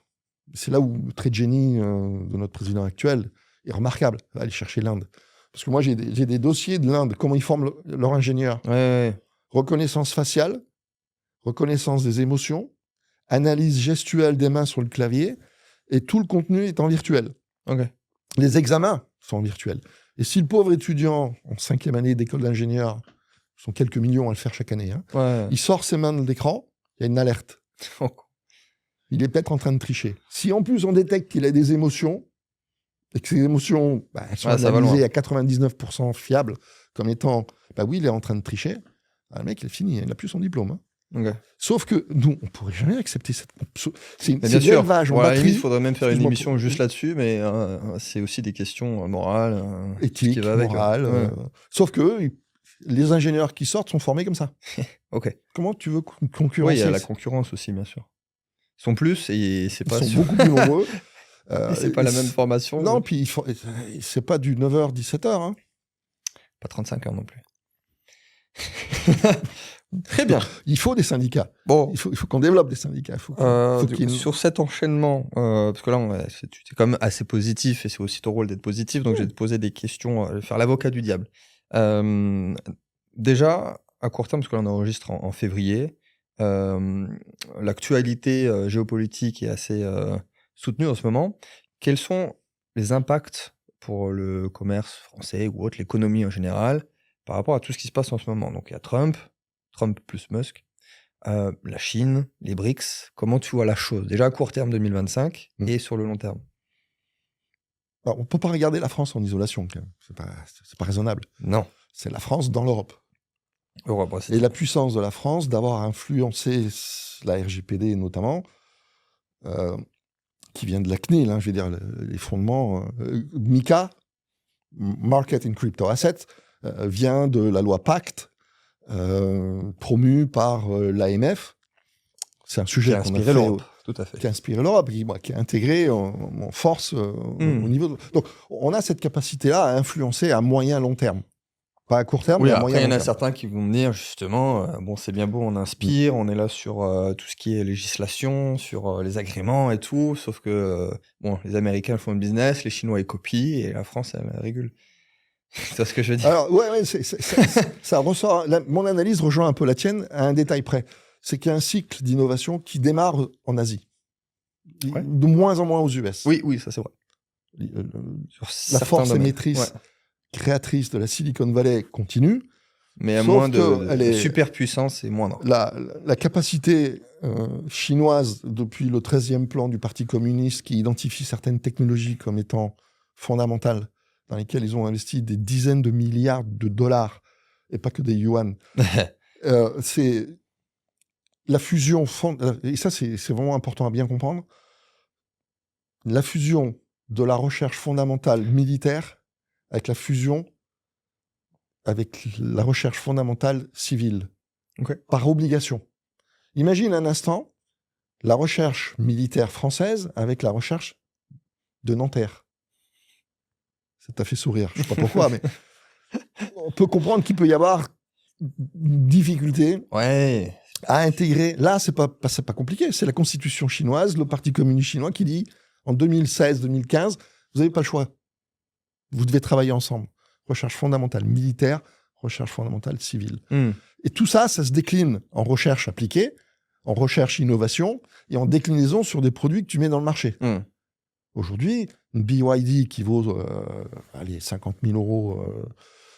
c'est là où le trait de génie de notre président actuel est remarquable. Aller chercher l'Inde. Parce que moi, j'ai des dossiers de l'Inde, comment ils forment leurs ingénieurs. Reconnaissance faciale, reconnaissance des émotions, analyse gestuelle des mains sur le clavier, et tout le contenu est en virtuel. Les examens sont virtuels. Et si le pauvre étudiant en 5e année d'école d'ingénieur, sont quelques millions à le faire chaque année, il sort ses mains de l'écran, il y a une alerte. Il est peut-être en train de tricher. Si en plus on détecte qu'il a des émotions, et que ces émotions elles sont analysées à 99% fiables, comme étant, oui, il est en train de tricher, le mec, il a fini, il n'a plus son diplôme. Sauf que nous, on ne pourrait jamais accepter cette... C'est l'élevage en batterie. Il faudrait même faire une émission juste là-dessus, mais c'est aussi des questions morales. Éthiques, morales. Sauf que les ingénieurs qui sortent sont formés comme ça. Comment tu veux concurrencer? Oui, il y a la concurrence aussi, bien sûr. Ils sont plus et c'est pas... Ils sont beaucoup plus nombreux. C'est pas la même formation. Non, puis c'est pas du 9h, 17h. Pas 35 heures non plus. Très bien. Il faut des syndicats. Bon. Il faut qu'on développe des syndicats. Sur cet enchaînement, parce que là, tu es quand même assez positif et c'est aussi ton rôle d'être positif, donc je vais te poser des questions, faire l'avocat du diable. Déjà, à court terme, parce que là on enregistre en février, l'actualité géopolitique est assez soutenue en ce moment. Quels sont les impacts pour le commerce français ou autre, l'économie en général, par rapport à tout ce qui se passe en ce moment? Donc il y a Trump plus Musk, la Chine, les BRICS. Comment tu vois la chose? Déjà à court terme 2025 et sur le long terme. Alors, on ne peut pas regarder la France en isolation. C'est pas raisonnable. Non. C'est la France dans l'Europe. Et la puissance de la France d'avoir influencé la RGPD notamment, qui vient de la CNIL, je veux dire, les fondements. MiCA, Market in Crypto Assets, vient de la loi Pacte, promue par l'AMF. C'est un sujet qu'on a fait Tout à fait. qui a inspiré l'Europe, qui a intégré en force au niveau. Donc, on a cette capacité-là à influencer à moyen long terme. Pas à court terme, Oui, mais à après, moyen il y en long a terme. certains qui vont me dire justement, bon, c'est bien beau, on inspire, on est là sur tout ce qui est législation, sur les agréments et tout, sauf que, bon, les Américains font le business, les Chinois ils copient, et la France, elle régule. C'est ce que je veux dire. Alors, ouais, ça ressort. Mon analyse rejoint un peu la tienne à un détail près. C'est qu'il y a un cycle d'innovation qui démarre en Asie, Ouais. de moins en moins aux US. Oui, ça c'est vrai. Sur La certains force domaines. émettrice créatrice de la Silicon Valley continue, Mais à sauf moins que elle de est, superpuissance et moindre. la capacité chinoise, depuis le 13e plan du Parti communiste, qui identifie certaines technologies comme étant fondamentales, dans lesquelles ils ont investi des dizaines de milliards de dollars, et pas que des yuan, c'est la fusion, et ça c'est vraiment important à bien comprendre, la fusion de la recherche fondamentale militaire avec la fusion avec la recherche fondamentale civile, par obligation. Imagine un instant la recherche militaire française avec la recherche de Nanterre. Ça t'a fait sourire, je ne sais pas pourquoi, mais on peut comprendre qu'il peut y avoir une difficulté à intégrer. Là, c'est pas compliqué, c'est la constitution chinoise, le Parti communiste chinois qui dit, en 2016-2015, vous n'avez pas le choix. Vous devez travailler ensemble. Recherche fondamentale militaire, recherche fondamentale civile. Et tout ça, ça se décline en recherche appliquée, en recherche innovation et en déclinaison sur des produits que tu mets dans le marché. Aujourd'hui, une BYD qui vaut 50 000 euros,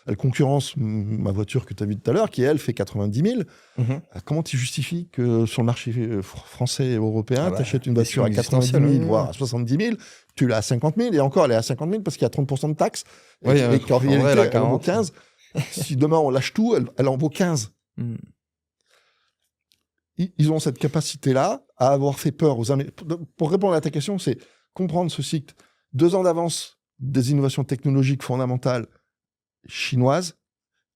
elle concurrence ma voiture que tu as vue tout à l'heure, qui elle fait 90 000. Comment tu justifies que sur le marché français et européen, tu achètes une voiture à 90 000, voire à 70 000, tu l'as à 50 000, et encore elle est à 50 000 parce qu'il y a 30% de taxes, et qu'en réalité, elle en vaut 15. Si demain on lâche tout, elle en vaut 15. Ils ont cette capacité-là à avoir fait peur aux Américains. Pour répondre à ta question, c'est comprendre ce cycle. 2 ans d'avance des innovations technologiques fondamentales chinoises,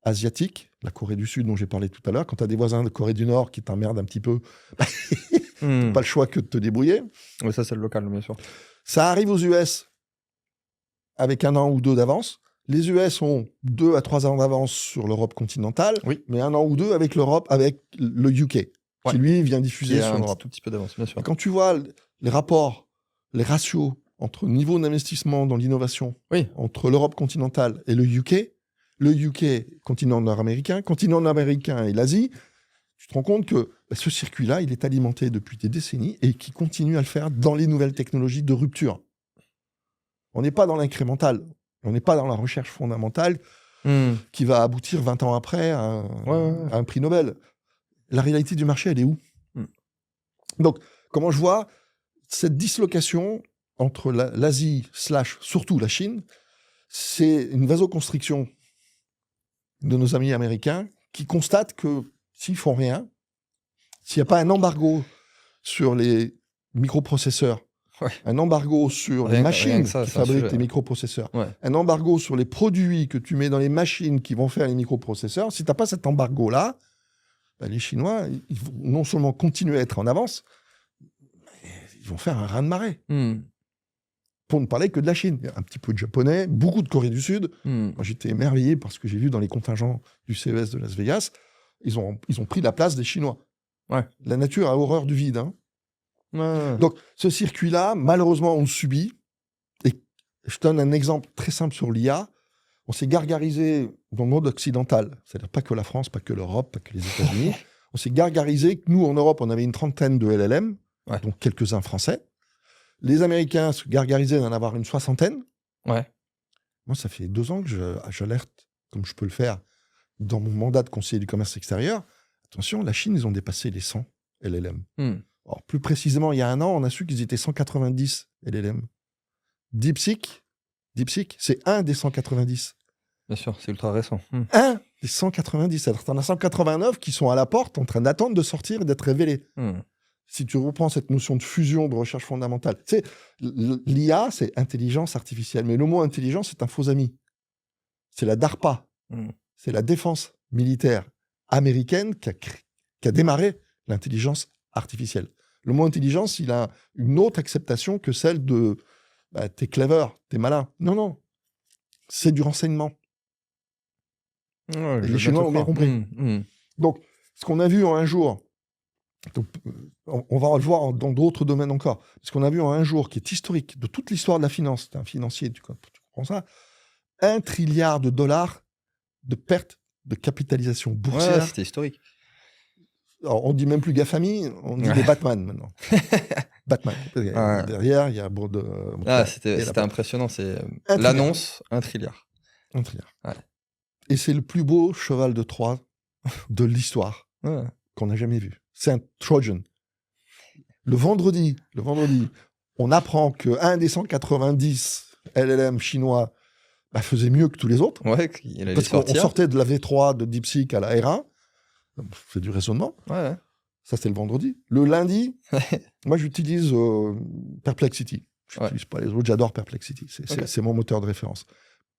asiatiques, la Corée du Sud dont j'ai parlé tout à l'heure. Quand tu as des voisins de Corée du Nord qui t'emmerdent un petit peu, t'as pas le choix que de te débrouiller. Oui, ça c'est le local, bien sûr. Ça arrive aux US avec 1 an ou 2 d'avance. Les US ont 2 à 3 ans d'avance sur l'Europe continentale, mais 1 an ou 2 avec l'Europe, avec le UK, qui lui vient diffuser sur l'Europe. Tout petit peu d'avance, bien sûr. Et quand tu vois les rapports, les ratios entre niveau d'investissement dans l'innovation, entre l'Europe continentale et le UK, continent nord-américain et l'Asie, tu te rends compte que ce circuit-là, il est alimenté depuis des décennies et qui continue à le faire dans les nouvelles technologies de rupture. On n'est pas dans l'incrémental, on n'est pas dans la recherche fondamentale qui va aboutir 20 ans après à un prix Nobel. La réalité du marché, elle est où? Donc, comment je vois cette dislocation entre l'Asie / surtout la Chine, c'est une vasoconstriction de nos amis américains qui constatent que s'ils font rien, s'il n'y a pas un embargo sur les microprocesseurs, un embargo sur les machines qui fabriquent les microprocesseurs, un embargo sur les produits que tu mets dans les machines qui vont faire les microprocesseurs, si tu n'as pas cet embargo-là, les Chinois, ils vont non seulement continuer à être en avance, ils vont faire un raz-de-marée. Pour ne parler que de la Chine. Il y a un petit peu de japonais, beaucoup de Corée du Sud. Moi, j'étais émerveillé parce que j'ai vu dans les contingents du CES de Las Vegas, ils ont pris la place des Chinois. La nature a horreur du vide. Donc, ce circuit-là, malheureusement, on le subit. Et je donne un exemple très simple sur l'IA. On s'est gargarisé dans le monde occidental, c'est-à-dire pas que la France, pas que l'Europe, pas que les États-Unis. On s'est gargarisé que nous, en Europe, on avait une trentaine de LLM, donc quelques-uns français. Les Américains se gargarisaient d'en avoir une 60aine. Moi, ça fait 2 ans que j'alerte, comme je peux le faire, dans mon mandat de conseiller du commerce extérieur. Attention, la Chine, ils ont dépassé les 100 LLM. Alors, plus précisément, il y a 1 an, on a su qu'ils étaient 190 LLM. DeepSeek, c'est un des 190. Bien sûr, c'est ultra récent. Un des 190. Alors, tu en as 189 qui sont à la porte en train d'attendre de sortir et d'être révélés. Si tu reprends cette notion de fusion, de recherche fondamentale, tu sais, l'IA, c'est intelligence artificielle. Mais le mot intelligence, c'est un faux ami. C'est la DARPA. C'est la défense militaire américaine qui a démarré l'intelligence artificielle. Le mot intelligence, il a une autre acceptation que celle de t'es clever, t'es malin. Non, non. C'est du renseignement. Ouais, les Chinois ont bien compris. Donc, ce qu'on a vu en un jour, donc, on va le voir dans d'autres domaines encore, ce qu'on a vu en un jour, qui est historique de toute l'histoire de la finance, t'es un financier, tu comprends ça, 1 trilliard de dollars de pertes de capitalisation boursière. Ouais, c'était historique. Alors, on dit même plus GAFAMI, on dit des Batman maintenant. Batman. Derrière, il y a c'était impressionnant. C'est l'annonce, 1 trilliard. 1 trilliard. Ouais. Et c'est le plus beau cheval de Troie de l'histoire qu'on n'a jamais vu. C'est un Trojan. Le vendredi, on apprend qu'un des 190 LLM chinois faisait mieux que tous les autres. Ouais, il allait parce qu'on sortait de la V3 de DeepSeek à la R1. C'est du raisonnement. Ouais. Ça, c'était le vendredi. Le lundi, moi, j'utilise Perplexity. Je n'utilise pas les autres, j'adore Perplexity. C'est mon moteur de référence.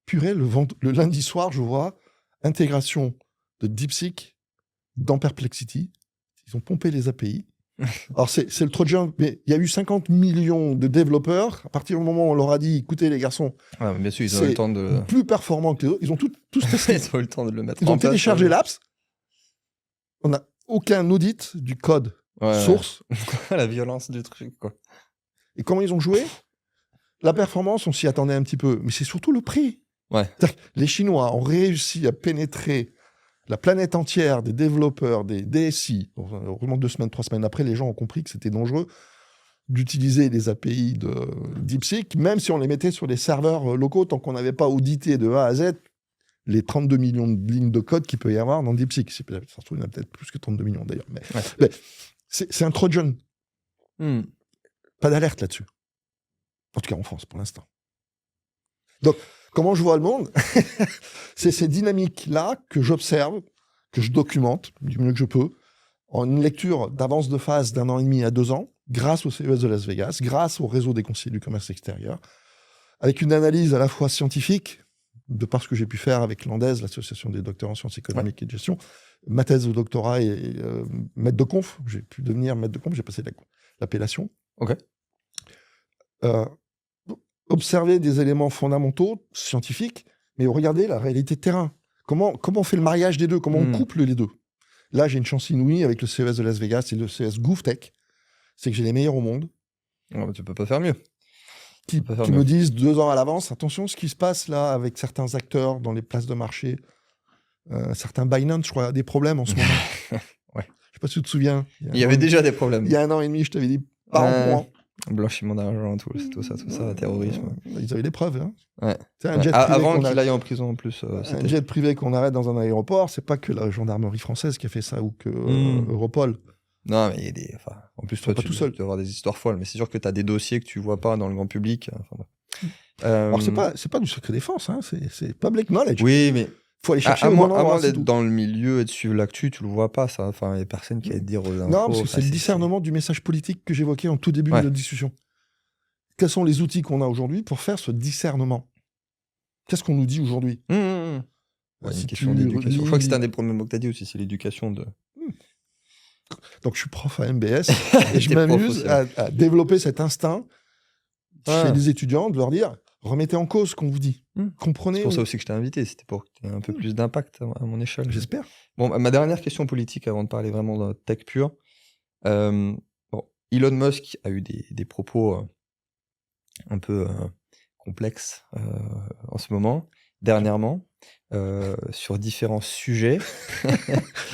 Purée, le lundi soir, je vois intégration de DeepSeek dans Perplexity. Ils ont pompé les API. Alors, c'est le Trojan, mais il y a eu 50 millions de développeurs. À partir du moment où on leur a dit, écoutez, les garçons, bien sûr, ils ont eu le temps de... plus performant que les autres. Ils ont tous testé. Ils ont eu le temps de le mettre Ils ont téléchargé l'apps. On n'a aucun audit du code source. La violence du truc, quoi. Et comment ils ont joué? La performance, on s'y attendait un petit peu, mais c'est surtout le prix. Ouais. Les Chinois ont réussi à pénétrer la planète entière des développeurs, des DSI. Heureusement, 2 semaines, 3 semaines après, les gens ont compris que c'était dangereux d'utiliser les API de DeepSeek, même si on les mettait sur des serveurs locaux, tant qu'on n'avait pas audité de A à Z les 32 millions de lignes de code qu'il peut y avoir dans DeepSeek. Ça se trouve, il y en a peut-être plus que 32 millions d'ailleurs. Mais c'est un Trojan. Pas d'alerte là-dessus. En tout cas en France, pour l'instant. Donc, comment je vois le monde? C'est ces dynamiques-là que j'observe, que je documente du mieux que je peux, en une lecture d'avance de phase d'1 an et demi à 2 ans, grâce au CES de Las Vegas, grâce au réseau des conseillers du commerce extérieur, avec une analyse à la fois scientifique, de par ce que j'ai pu faire avec l'ANDES, l'Association des docteurs en sciences économiques et de gestion. Ma thèse de doctorat est maître de conf. J'ai pu devenir maître de conf, j'ai passé l'appellation. Ok. Observer des éléments fondamentaux, scientifiques, mais regarder la réalité de terrain. Comment on fait le mariage des deux? Comment on couple les deux? Là, j'ai une chance inouïe avec le CES de Las Vegas et le CES GovTech. C'est que j'ai les meilleurs au monde. Tu peux pas faire mieux. Qui me disent 2 ans à l'avance, attention, ce qui se passe là avec certains acteurs dans les places de marché, certains Binance, je crois, a des problèmes en ce moment. Ouais. Je sais pas si tu te souviens. Il y avait déjà des problèmes. Il y a 1 an et demi, je t'avais dit, pas en moins. Blanchiment d'argent, tout ça, terrorisme. Ils avaient des preuves. Hein. Ouais. Avant qu'il aille en prison en plus. Un jet privé qu'on arrête dans un aéroport, c'est pas que la gendarmerie française qui a fait ça ou que Europol. Non, mais il y a des. En plus, toi, tu dois avoir des histoires folles, mais c'est sûr que tu as des dossiers que tu vois pas dans le grand public. Alors, c'est pas du secret défense, hein, c'est public knowledge. Oui, mais. Faut aller chercher à moins d'être dans le milieu et de suivre l'actu, tu le vois pas, ça. Enfin, il y a personne qui va te dire aux infos. Non, parce que c'est le discernement du message politique que j'évoquais en tout début de notre discussion. Quels sont les outils qu'on a aujourd'hui pour faire ce discernement? Qu'est-ce qu'on nous dit aujourd'hui? Une question d'éducation. Je crois que c'est un des premiers mots que tu as dit aussi, c'est l'éducation de. Donc, je suis prof à MBS et je m'amuse à développer cet instinct chez les étudiants, de leur dire remettez en cause ce qu'on vous dit. Comprenez. C'est pour ça aussi que je t'ai invité, c'était pour que tu aies un peu plus d'impact à mon échelle. J'espère. Bon, ma dernière question politique avant de parler vraiment de tech pure. Elon Musk a eu des propos un peu complexes en ce moment, dernièrement. Sur différents sujets.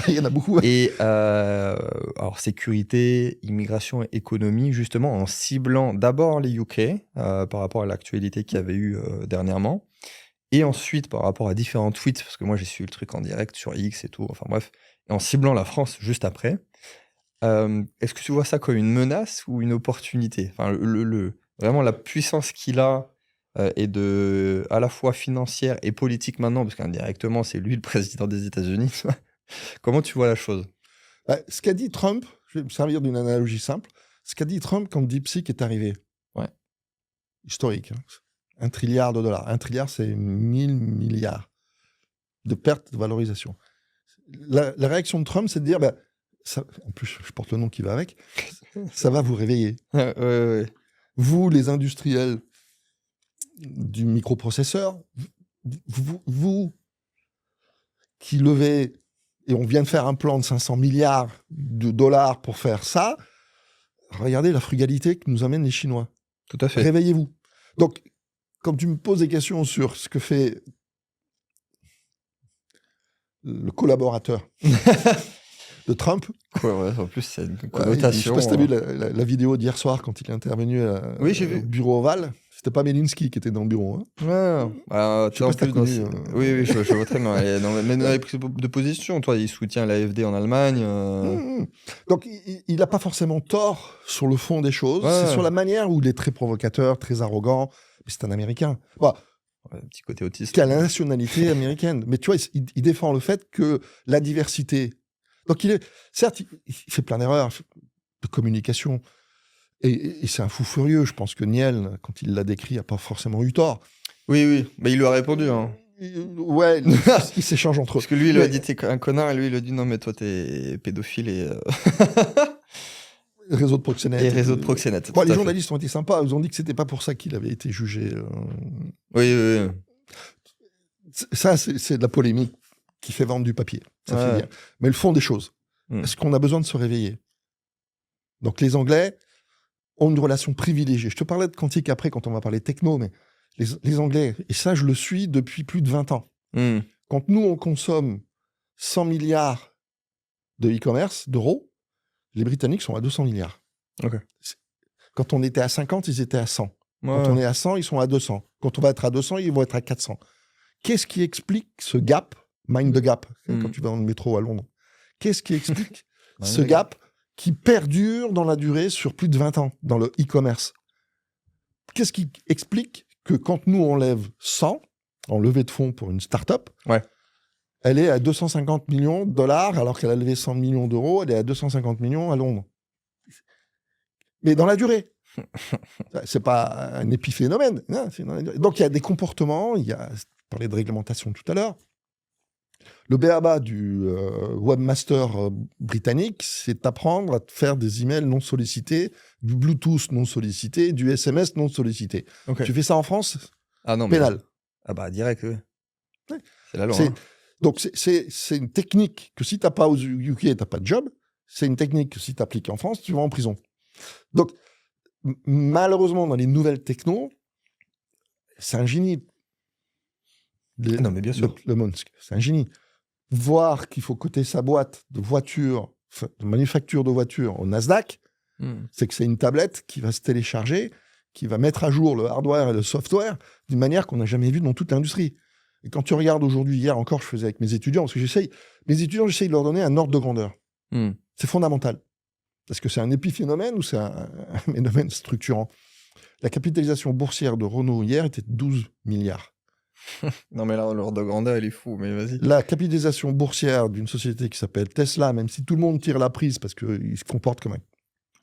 Il y en a beaucoup. Et alors sécurité, immigration et économie, justement en ciblant d'abord les UK par rapport à l'actualité qu'il y avait eu dernièrement, et ensuite par rapport à différents tweets, parce que moi j'ai suivi le truc en direct sur X et tout, enfin bref, et en ciblant la France juste après. Est-ce que tu vois ça comme une menace ou une opportunité? Enfin, vraiment la puissance qu'il a et à la fois financière et politique maintenant, parce qu'indirectement, c'est lui le président des États-Unis. Comment tu vois la chose? Ce qu'a dit Trump, je vais me servir d'une analogie simple, ce qu'a dit Trump quand DeepSeek est arrivé, historique, hein, 1 trilliard de dollars. 1 trilliard, c'est 1000 milliards de pertes de valorisation. La réaction de Trump, c'est de dire, ça, en plus, je porte le nom qui va avec, ça va vous réveiller. Ouais. Vous, les industriels du microprocesseur, vous qui levez, et on vient de faire un plan de 500 milliards de dollars pour faire ça, regardez la frugalité que nous amènent les Chinois. Tout à fait. Réveillez-vous. Donc, quand tu me poses des questions sur ce que fait le collaborateur de Trump. Ouais, en plus, c'est une connotation. Je sais pas si tu as vu la vidéo d'hier soir quand il est intervenu oui, j'ai vu. au bureau Oval. C'était pas Melinsky qui était dans le bureau. Hein. Ouais. Je sais pas si t'as connu, Oui, je vois très bien. Mais dans les prises de position, toi, il soutient l'AfD en Allemagne. Donc, il n'a pas forcément tort sur le fond des choses. Ouais. C'est sur la manière où il est très provocateur, très arrogant. Mais c'est un Américain. Bon, un petit côté autiste. Qui a la nationalité américaine. Mais tu vois, il défend le fait que la diversité... Donc, certes, il fait plein d'erreurs de communication. Et c'est un fou furieux. Je pense que Niel, quand il l'a décrit, n'a pas forcément eu tort. Oui. Mais il lui a répondu. Hein. Ouais, ils s'échangent entre eux. Parce que lui, il lui a dit t'es un connard, et lui, il lui a dit non, mais toi, t'es pédophile et... Réseau de proxénètes. Et réseau de proxénètes. Bon, les journalistes ont été sympas. Ils ont dit que c'était pas pour ça qu'il avait été jugé. Oui. Ça, c'est de la polémique qui fait vendre du papier. Ça fait bien. Mais le fond des choses. Est-ce qu'on a besoin de se réveiller? Donc, les Anglais ont une relation privilégiée. Je te parlais de quantique après, quand on va parler techno, mais les Anglais, et ça, je le suis depuis plus de 20 ans. Quand nous, on consomme 100 milliards de e-commerce, d'euros, les Britanniques sont à 200 milliards. Okay. Quand on était à 50, ils étaient à 100. Ouais. Quand on est à 100, ils sont à 200. Quand on va être à 200, ils vont être à 400. Qu'est-ce qui explique ce gap, mind the gap, quand tu vas dans le métro à Londres? Qu'est-ce qui explique ce gap qui perdure dans la durée sur plus de 20 ans dans le e-commerce? Qu'est-ce qui explique que quand nous, on lève 100 en levée de fonds pour une start-up, elle est à 250 millions de dollars, alors qu'elle a levé 100 millions d'euros, elle est à 250 millions à Londres. Mais dans la durée. C'est pas un épiphénomène. Non, donc, il y a des comportements, on parlait de réglementation tout à l'heure. Le b.a.-ba du webmaster britannique, c'est apprendre à faire des emails non sollicités, du Bluetooth non sollicité, du SMS non sollicité. Okay. Tu fais ça en France, pénal. Mais... Ah bah, direct, oui. Ouais. C'est la loi. Donc, c'est une technique que si tu n'as pas aux UK, tu n'as pas de job. C'est une technique que si tu appliques en France, tu vas en prison. Donc, malheureusement, dans les nouvelles technos, c'est un génie. Non, mais bien sûr. Le Musk, c'est un génie. Voir qu'il faut coter sa boîte de voiture, de manufacture de voiture au Nasdaq, c'est que c'est une tablette qui va se télécharger, qui va mettre à jour le hardware et le software d'une manière qu'on n'a jamais vue dans toute l'industrie. Et quand tu regardes aujourd'hui, hier encore, je faisais avec mes étudiants, parce que j'essaye de leur donner un ordre de grandeur. C'est fondamental. Est-ce que c'est un épiphénomène ou c'est un phénomène structurant? La capitalisation boursière de Renault hier était de 12 milliards. Non, mais là, l'ordre de grandeur, il est fou, mais vas-y. La capitalisation boursière d'une société qui s'appelle Tesla, même si tout le monde tire la prise parce qu'il se comporte comme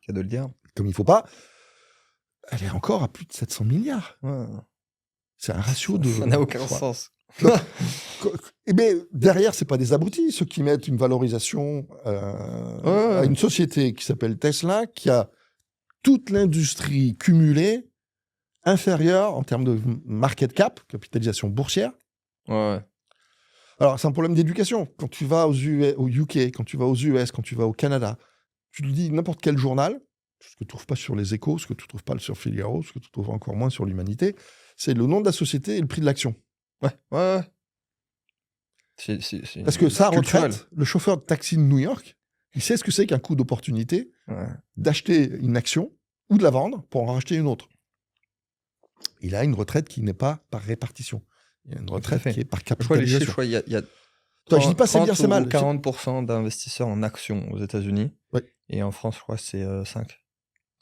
il de le dire. Comme il ne faut pas, elle est encore à plus de 700 milliards. Ouais. C'est un ratio de... Ça n'a aucun sens. Mais derrière, ce n'est pas des abrutis, ceux qui mettent une valorisation à une société qui s'appelle Tesla, qui a toute l'industrie cumulée inférieure en termes de market cap, capitalisation boursière. Ouais. Alors, c'est un problème d'éducation. Quand tu vas au UK, quand tu vas aux US, quand tu vas au Canada, tu te dis n'importe quel journal, ce que tu ne trouves pas sur les Échos, ce que tu ne trouves pas sur Figaro, ce que tu trouves encore moins sur l'Humanité, c'est le nom de la société et le prix de l'action. Ouais. Parce que sa retraite, le chauffeur de taxi de New York, il sait ce que c'est qu'un coup d'opportunité d'acheter une action ou de la vendre pour en racheter une autre. Il a une retraite qui n'est pas par répartition. Il y a une retraite qui est par capitalisation. Je crois qu'il y a je dis pas c'est bien, c'est mal. 40% d'investisseurs en actions aux États-Unis. Ouais. Et en France, je crois que c'est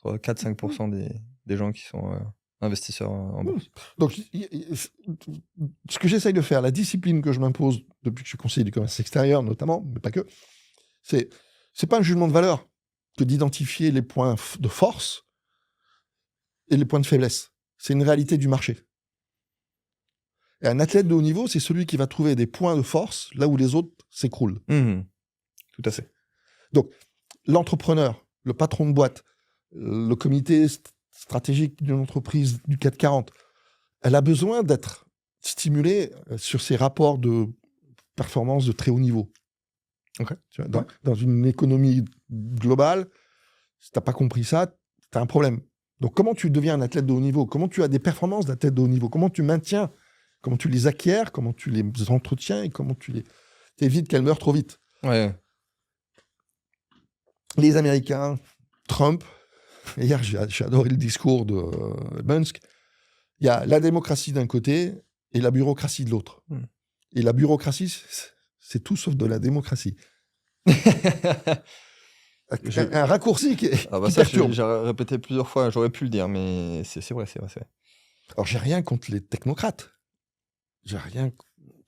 4-5% des gens qui sont investisseurs en bourse. Donc, ce que j'essaye de faire, la discipline que je m'impose depuis que je suis conseiller du commerce extérieur, notamment, mais pas que, c'est pas un jugement de valeur que d'identifier les points de force et les points de faiblesse. C'est une réalité du marché. Et un athlète de haut niveau, c'est celui qui va trouver des points de force là où les autres s'écroulent. Tout à fait. Donc, l'entrepreneur, le patron de boîte, le comité stratégique d'une entreprise du CAC 40, elle a besoin d'être stimulée sur ses rapports de performance de très haut niveau. Okay. Tu vois, dans une économie globale, si tu n'as pas compris ça, tu as un problème. Donc, comment tu deviens un athlète de haut niveau? Comment tu as des performances d'athlète de haut niveau? Comment tu maintiens? Comment tu les acquiers? Comment tu les entretiens? Et comment tu les... t'évites qu'elles meurent trop vite? Ouais. Les Américains, Trump, hier j'ai adoré le discours de Musk, il y a la démocratie d'un côté et la bureaucratie de l'autre. Et la bureaucratie, c'est tout sauf de la démocratie. Un raccourci qui perturbe. J'ai répété plusieurs fois, j'aurais pu le dire, mais c'est vrai. Alors, j'ai rien contre les technocrates. J'ai rien...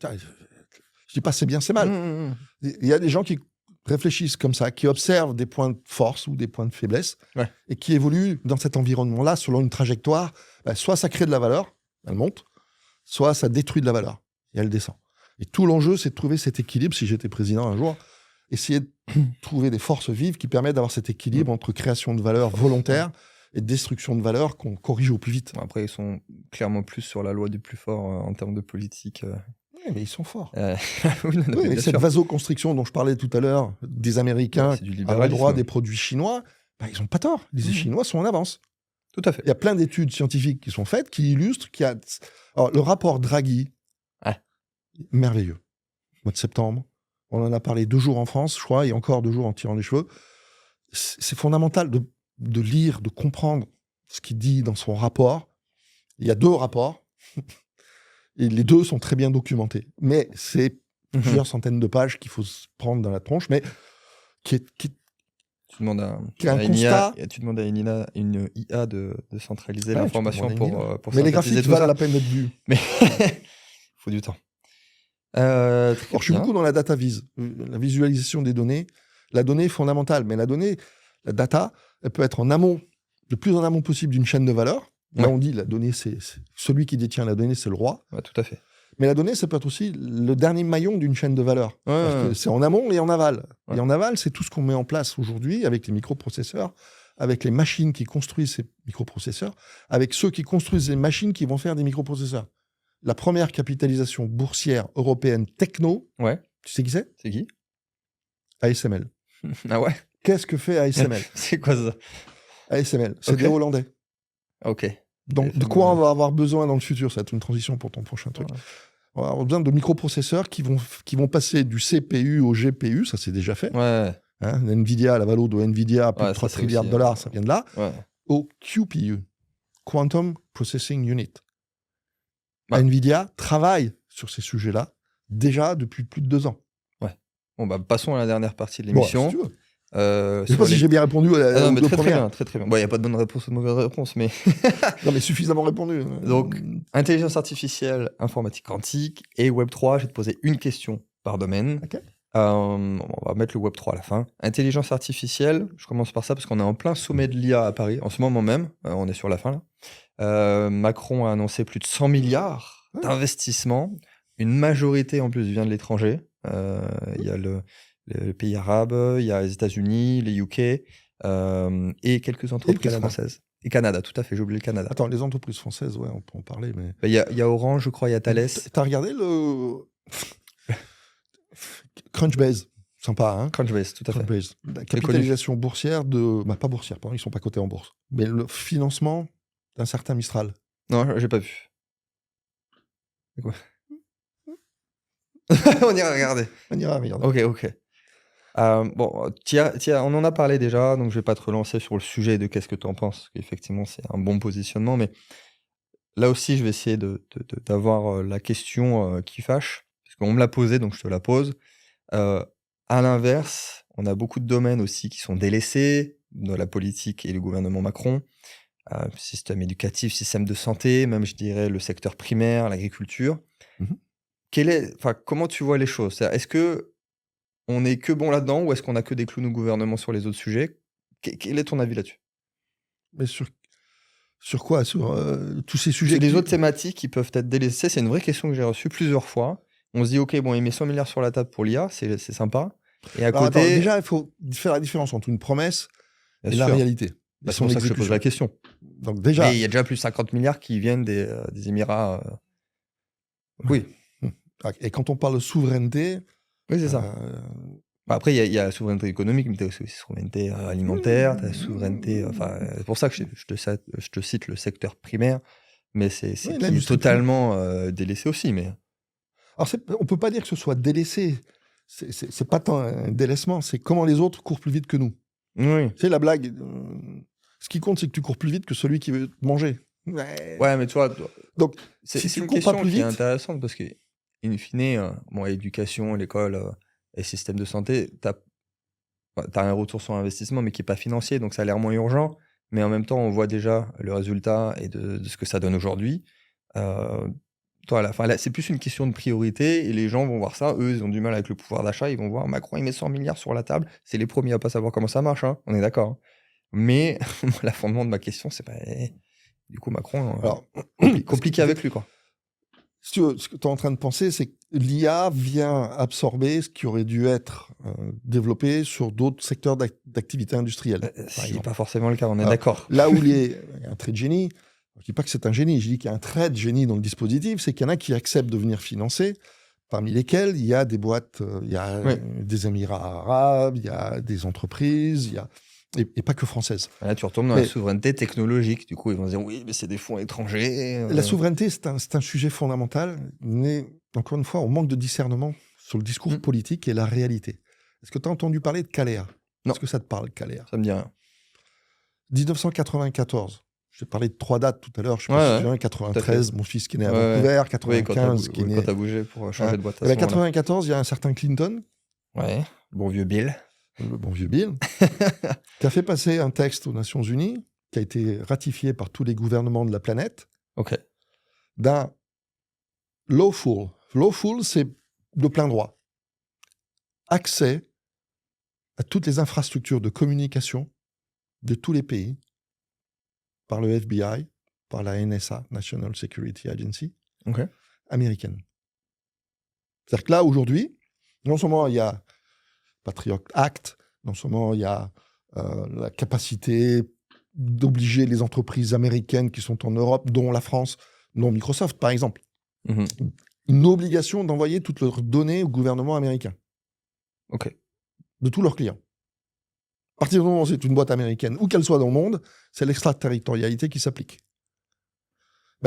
Je dis pas c'est bien, c'est mal. Il y a des gens qui réfléchissent comme ça, qui observent des points de force ou des points de faiblesse, et qui évoluent dans cet environnement-là selon une trajectoire. Soit ça crée de la valeur, elle monte, soit ça détruit de la valeur, et elle descend. Et tout l'enjeu, c'est de trouver cet équilibre, si j'étais président un jour, essayer de trouver des forces vives qui permettent d'avoir cet équilibre entre création de valeur volontaire et destruction de valeur qu'on corrige au plus vite. Après, ils sont clairement plus sur la loi du plus fort en termes de politique. Oui, mais ils sont forts. Oui, mais cette vasoconstriction dont je parlais tout à l'heure, des Américains à l'endroit des produits chinois, ils n'ont pas tort. Les Chinois sont en avance. Tout à fait. Il y a plein d'études scientifiques qui sont faites, qui illustrent qu'il y a... Alors, le rapport Draghi, merveilleux. Mois de septembre, on en a parlé 2 jours en France, je crois, et encore 2 jours en tirant les cheveux. C'est fondamental de lire, de comprendre ce qu'il dit dans son rapport. Il y a 2 rapports. Et les 2 sont très bien documentés. Mais c'est plusieurs centaines de pages qu'il faut se prendre dans la tronche, mais qui est tu demandes à une IA de centraliser l'information pour mais les graphiques valent la peine d'être vus. Mais il faut du temps. Alors, je suis beaucoup dans la data vise, la visualisation des données. La donnée est fondamentale, mais la data, elle peut être en amont, le plus en amont possible d'une chaîne de valeur. Là, on dit la donnée, c'est celui qui détient la donnée, c'est le roi. Ouais, tout à fait. Mais la donnée, ça peut être aussi le dernier maillon d'une chaîne de valeur. C'est en amont et en aval. Et en aval, c'est tout ce qu'on met en place aujourd'hui avec les microprocesseurs, avec les machines qui construisent ces microprocesseurs, avec ceux qui construisent les machines qui vont faire des microprocesseurs. La première capitalisation boursière européenne techno, tu sais qui c'est? C'est qui? ASML. Ah ouais? Qu'est-ce que fait ASML? C'est quoi ça? ASML, c'est des Hollandais. Ok. Donc, de quoi on va avoir besoin dans le futur? Ça va être une transition pour ton prochain truc. On va avoir besoin de microprocesseurs qui vont passer du CPU au GPU, ça c'est déjà fait. Nvidia, la valeur de Nvidia, plus de 3 trilliards de dollars, ça vient de là. Au QPU, Quantum Processing Unit. Nvidia travaille sur ces sujets-là déjà depuis plus de 2 ans. Bon, passons à la dernière partie de l'émission. Si tu veux. Je ne sais pas si j'ai bien répondu à la mais très bien. Il n'y a pas de bonne réponse ou de mauvaise réponse, mais... Non, mais suffisamment répondu. Donc, intelligence artificielle, informatique quantique et Web3, je vais te poser une question par domaine. On va mettre le Web3 à la fin. Intelligence artificielle, je commence par ça parce qu'on est en plein sommet de l'IA à Paris, en ce moment même. On est sur la fin, là. Macron a annoncé plus de 100 milliards d'investissements. Une majorité, en plus, vient de l'étranger. Il y a les pays arabes, il y a les États-Unis, les UK et quelques entreprises françaises. Et Canada, tout à fait, j'ai oublié le Canada. Attends, les entreprises françaises, on peut en parler. Mais... Il y a Orange, je crois, il y a Thales. T'as regardé le Crunchbase? Sympa, hein? Crunchbase, tout à fait. La capitalisation boursière de... pas boursière, pardon, ils ne sont pas cotés en bourse. Mais le financement d'un certain Mistral. Non, j'ai pas vu. C'est quoi? On ira regarder. Ok. Bon, on en a parlé déjà, donc je vais pas te relancer sur le sujet de qu'est-ce que tu en penses. Effectivement, c'est un bon positionnement, mais là aussi, je vais essayer d'avoir la question qui fâche, parce qu'on me l'a posée, donc je te la pose. À l'inverse, on a beaucoup de domaines aussi qui sont délaissés, de la politique et le gouvernement Macron. Système éducatif, système de santé, même je dirais le secteur primaire, l'agriculture. Comment tu vois les choses? Est-ce que on est que bon là-dedans ou est-ce qu'on a que des clowns au gouvernement sur les autres sujets? Quel est ton avis là-dessus? Mais sur quoi? Sur tous ces sujets? Les autres thématiques qui peuvent être délaissées, c'est une vraie question que j'ai reçue plusieurs fois. On se dit, ok, bon, il met 100 milliards sur la table pour l'IA, c'est sympa. Et à côté... déjà, il faut faire la différence entre une promesse et Bien la sûr. réalité. Bah, c'est pour ça que je te pose la question. Donc déjà... Mais il y a déjà plus de 50 milliards qui viennent des Émirats. Oui. Et quand on parle de souveraineté... Oui, c'est ça. Après, il y a la souveraineté économique, mais tu as aussi la souveraineté alimentaire, tu as la souveraineté... c'est pour ça que je te cite le secteur primaire, mais c'est qui est totalement délaissé aussi. Mais... Alors, on ne peut pas dire que ce soit délaissé. C'est pas tant un délaissement, c'est comment les autres courent plus vite que nous. Oui. C'est la blague. Ce qui compte, c'est que tu cours plus vite que celui qui veut te manger. Ouais, mais tu vois... Donc, c'est une question qui est intéressante parce que, in fine, l'éducation, l'école... et système de santé, tu as un retour sur investissement, mais qui n'est pas financier, donc ça a l'air moins urgent. Mais en même temps, on voit déjà le résultat et de ce que ça donne aujourd'hui. C'est plus une question de priorité, et les gens vont voir ça. Eux, ils ont du mal avec le pouvoir d'achat. Ils vont voir Macron, il met 100 milliards sur la table. C'est les premiers à pas savoir comment ça marche, hein, on est d'accord. Hein. Mais le fondement de ma question, c'est du coup, Macron, compliqué avec lui, quoi. Ce que tu es en train de penser, c'est que l'IA vient absorber ce qui aurait dû être développé sur d'autres secteurs d'activité industrielle. Ce n'est pas forcément le cas, on est d'accord. Là où il y a un trait de génie, je ne dis pas que c'est un génie, je dis qu'il y a un trait de génie dans le dispositif, c'est qu'il y en a qui acceptent de venir financer, parmi lesquels il y a des boîtes, il y a des Émirats arabes, il y a des entreprises, il y a... Et pas que françaises. Là, tu retombes dans la souveraineté technologique. Du coup, ils vont se dire, oui, mais c'est des fonds étrangers. La souveraineté, c'est un sujet fondamental, mais encore une fois, on manque de discernement sur le discours politique et la réalité. Est-ce que tu as entendu parler de Caléa? Non. Est-ce que ça te parle, Caléa? Ça me dit rien. 1994. Je t'ai parlé de 3 dates tout à l'heure. Je sais pas si tu viens, 93, mon fils qui est né à Vancouver, 95, qui est né... quand tu as bougé pour changer de boîte. À 94, il y a un certain Clinton. Ouais, bon vieux Bill. Le bon vieux Bill, qui a fait passer un texte aux Nations Unies, qui a été ratifié par tous les gouvernements de la planète, d'un lawful. Lawful, c'est de plein droit. Accès à toutes les infrastructures de communication de tous les pays, par le FBI, par la NSA, National Security Agency, américaine. C'est-à-dire que là, aujourd'hui, non seulement il y a Patriot Act, non seulement il y a la capacité d'obliger les entreprises américaines qui sont en Europe, dont la France, dont Microsoft par exemple, une obligation d'envoyer toutes leurs données au gouvernement américain. De tous leurs clients. À partir du moment où c'est une boîte américaine, où qu'elle soit dans le monde, c'est l'extraterritorialité qui s'applique.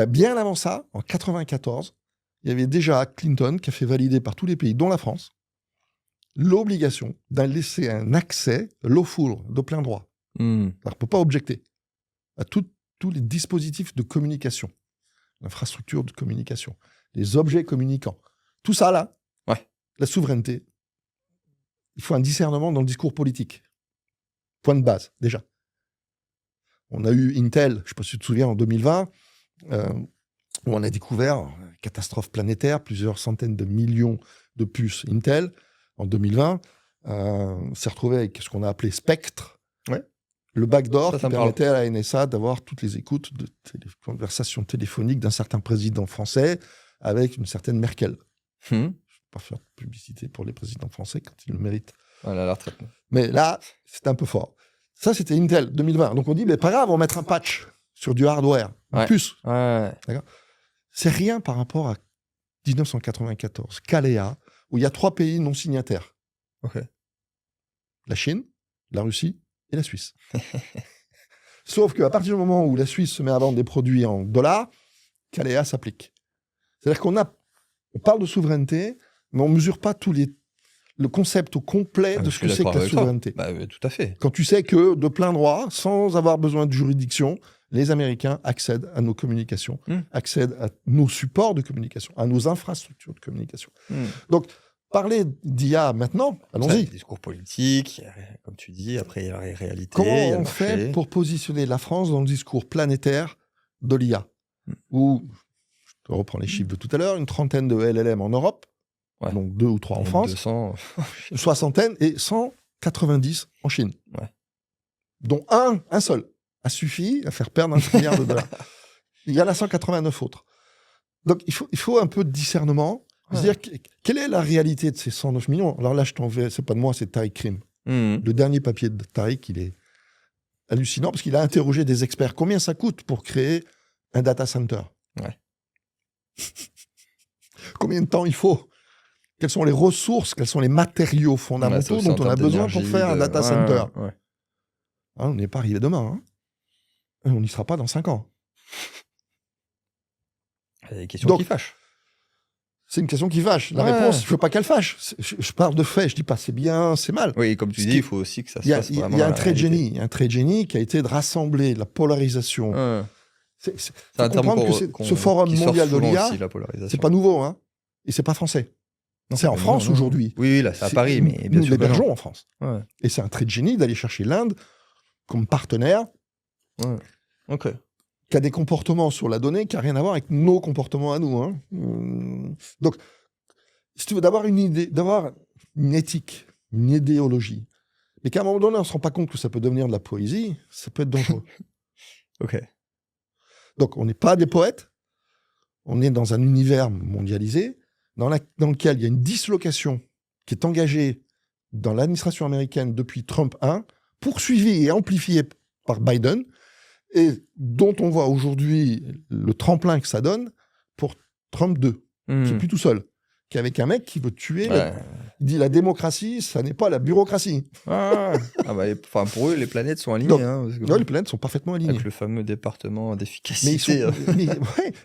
Bien avant ça, en 1994, il y avait déjà Clinton qui a fait valider par tous les pays, dont la France, l'obligation d'en laisser un accès lawful, de plein droit. On ne peut pas objecter à tous les dispositifs de communication, l'infrastructure de communication, les objets communicants. Tout ça, là, la souveraineté, il faut un discernement dans le discours politique. Point de base, déjà. On a eu Intel, je ne sais pas si tu te souviens, en 2020, où on a découvert, catastrophe planétaire, plusieurs centaines de millions de puces Intel. En 2020, s'est retrouvé avec ce qu'on a appelé Spectre, le backdoor qui permettait à la NSA d'avoir toutes les écoutes de conversations téléphoniques d'un certain président français avec une certaine Merkel. Je ne vais pas faire de publicité pour les présidents français quand ils le méritent. Voilà, la retraite. Mais là, c'était un peu fort. Ça, c'était Intel 2020. Donc on dit, mais pas grave, on va mettre un patch sur du hardware, une puce. D'accord. C'est rien par rapport à 1994, Caléa, où il y a 3 pays non signataires. La Chine, la Russie et la Suisse. Sauf qu'à partir du moment où la Suisse se met à vendre des produits en dollars, Caléa s'applique. C'est-à-dire on parle de souveraineté, mais on ne mesure pas le concept au complet de ce que c'est que la souveraineté. Tout à fait. Quand tu sais que, de plein droit, sans avoir besoin de juridiction, les Américains accèdent à nos communications, accèdent à nos supports de communication, à nos infrastructures de communication. Donc, parler d'IA maintenant, allons-y. Discours politique, comme tu dis, après il y a la réalité. Comment on fait pour positionner la France dans le discours planétaire de l'IA où, je te reprends les chiffres de tout à l'heure, une trentaine de LLM en Europe, donc 2 ou 3 en France, 200... une soixantaine et 190 en Chine, dont un seul a suffi à faire perdre $1 trilliard. Il y en a 189 autres. Donc il faut un peu de discernement C'est-à-dire, quelle est la réalité de ces 109 millions? Alors là, je t'en vais, c'est pas de moi, c'est Tariq Krim. Le dernier papier de Tariq, il est hallucinant parce qu'il a interrogé des experts. Combien ça coûte pour créer un data center? Combien de temps il faut? Quelles sont les ressources? Quels sont les matériaux fondamentaux dont on a besoin pour faire un data center? On n'est pas arrivé demain. Hein. On n'y sera pas dans 5 ans. Il y a des questions qui fâchent. C'est une question qui fâche. La réponse, je ne veux pas qu'elle fâche. Je parle de fait, je ne dis pas c'est bien, c'est mal. Oui, comme tu dis, il faut aussi que ça se fasse vraiment. Il y a un trait de génie. Il y a un trait de génie qui a été de rassembler la polarisation. C'est comprendre que ce forum mondial de l'IA, c'est pas nouveau. Hein, et c'est pas français. C'est en France aujourd'hui. Oui, là, c'est à Paris. Mais bien sûr, nous l'hébergeons en France. Et c'est un trait de génie d'aller chercher l'Inde comme partenaire. Ok. Qui a des comportements sur la donnée qui n'a rien à voir avec nos comportements à nous. Hein. Donc, si tu veux, d'avoir une idée, d'avoir une éthique, une idéologie, mais qu'à un moment donné, on ne se rend pas compte que ça peut devenir de la poésie, ça peut être dangereux. Ok. Donc, on n'est pas des poètes, on est dans un univers mondialisé, dans lequel il y a une dislocation qui est engagée dans l'administration américaine depuis Trump 1, poursuivie et amplifiée par Biden, et dont on voit aujourd'hui le tremplin que ça donne pour Trump 2, qui n'est plus tout seul, qui est avec un mec qui veut tuer. Il dit la démocratie, ça n'est pas la bureaucratie. Pour eux, les planètes sont alignées. Les planètes sont parfaitement alignées. Avec le fameux département d'efficacité. Mais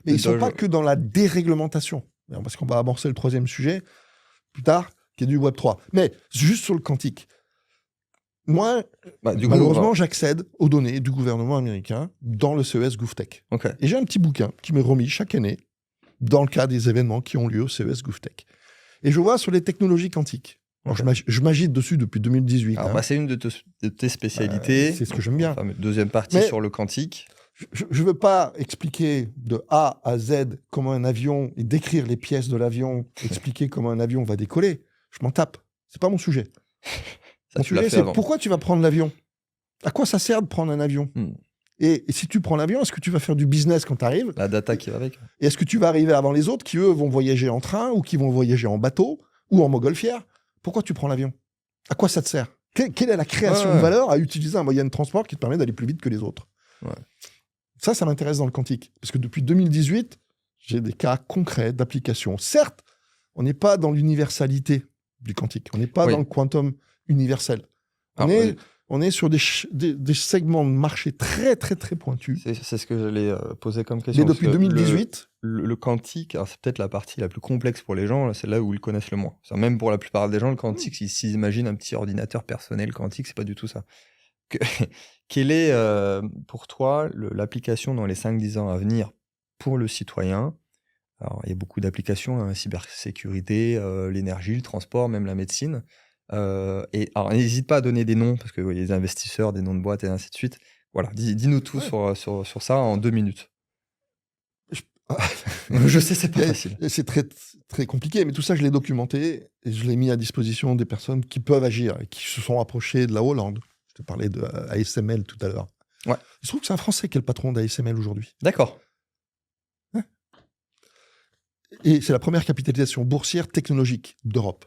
ils ne sont pas que dans la déréglementation. Parce qu'on va amorcer le 3e sujet plus tard, qui est du Web 3. Mais juste sur le quantique. Moi, malheureusement, j'accède aux données du gouvernement américain dans le CES GovTech. Et j'ai un petit bouquin qui m'est remis chaque année dans le cadre des événements qui ont lieu au CES GovTech. Et je vois sur les technologies quantiques. Alors, je m'agite dessus depuis 2018. C'est une de tes spécialités. C'est ce que j'aime bien. Deuxième partie sur le quantique. Je ne veux pas expliquer de A à Z comment un avion, et décrire les pièces de l'avion, expliquer comment un avion va décoller. Je m'en tape. C'est pas mon sujet. Mon sujet, c'est pourquoi tu vas prendre l'avion? À quoi ça sert de prendre un avion? Et si tu prends l'avion, est-ce que tu vas faire du business quand tu arrives? La data qui va avec. Et est-ce que tu vas arriver avant les autres qui, eux, vont voyager en train ou qui vont voyager en bateau ou en montgolfière? Pourquoi tu prends l'avion? À quoi ça te sert? Quelle est la création de valeur à utiliser un moyen de transport qui te permet d'aller plus vite que les autres? Ça m'intéresse dans le quantique. Parce que depuis 2018, j'ai des cas concrets d'application. Certes, on n'est pas dans l'universalité du quantique. On n'est pas dans le quantum universel. On est sur des segments de marché très, très, très pointus. C'est ce que j'allais poser comme question. Mais depuis 2018... Le quantique, c'est peut-être la partie la plus complexe pour les gens, c'est là où ils le connaissent le moins. Même pour la plupart des gens, le quantique, s'ils imaginent un petit ordinateur personnel quantique, c'est pas du tout ça. Quelle est, pour toi, l'application dans les 5-10 ans à venir pour le citoyen? Alors, il y a beaucoup d'applications, cybersécurité, l'énergie, le transport, même la médecine. Alors, n'hésite pas à donner des noms, parce que y a des investisseurs, des noms de boîtes et ainsi de suite. Voilà, dis-nous tout sur ça en 2 minutes. Je sais, c'est pas facile. C'est très, très compliqué, mais tout ça, je l'ai documenté et je l'ai mis à disposition des personnes qui peuvent agir et qui se sont approchées de la Hollande. Je te parlais de ASML tout à l'heure. Il se trouve que c'est un Français qui est le patron d'ASML aujourd'hui. D'accord. Et c'est la première capitalisation boursière technologique d'Europe.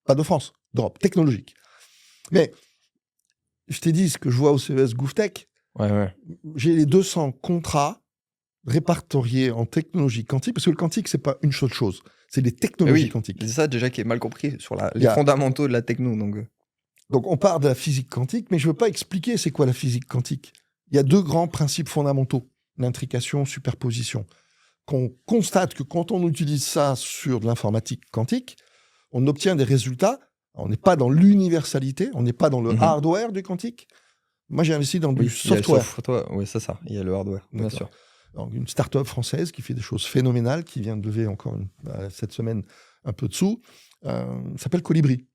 Pas de France, d'Europe, technologique. Mais je t'ai dit ce que je vois au CES GovTech. J'ai les 200 contrats répertoriés en technologie quantique, parce que le quantique, c'est pas une seule chose, c'est des technologies quantiques. C'est ça déjà qui est mal compris sur les fondamentaux de la techno. Donc on part de la physique quantique, mais je veux pas expliquer c'est quoi la physique quantique. Il y a 2 grands principes fondamentaux, l'intrication, superposition, qu'on constate que quand on utilise ça sur de l'informatique quantique, on obtient des résultats. On n'est pas dans l'universalité, on n'est pas dans le hardware du quantique. Moi, j'ai investi dans du software. Oui, c'est ça. Il y a le hardware, bien sûr. Donc, une start-up française qui fait des choses phénoménales, qui vient de lever encore cette semaine un peu de sous, s'appelle Colibri.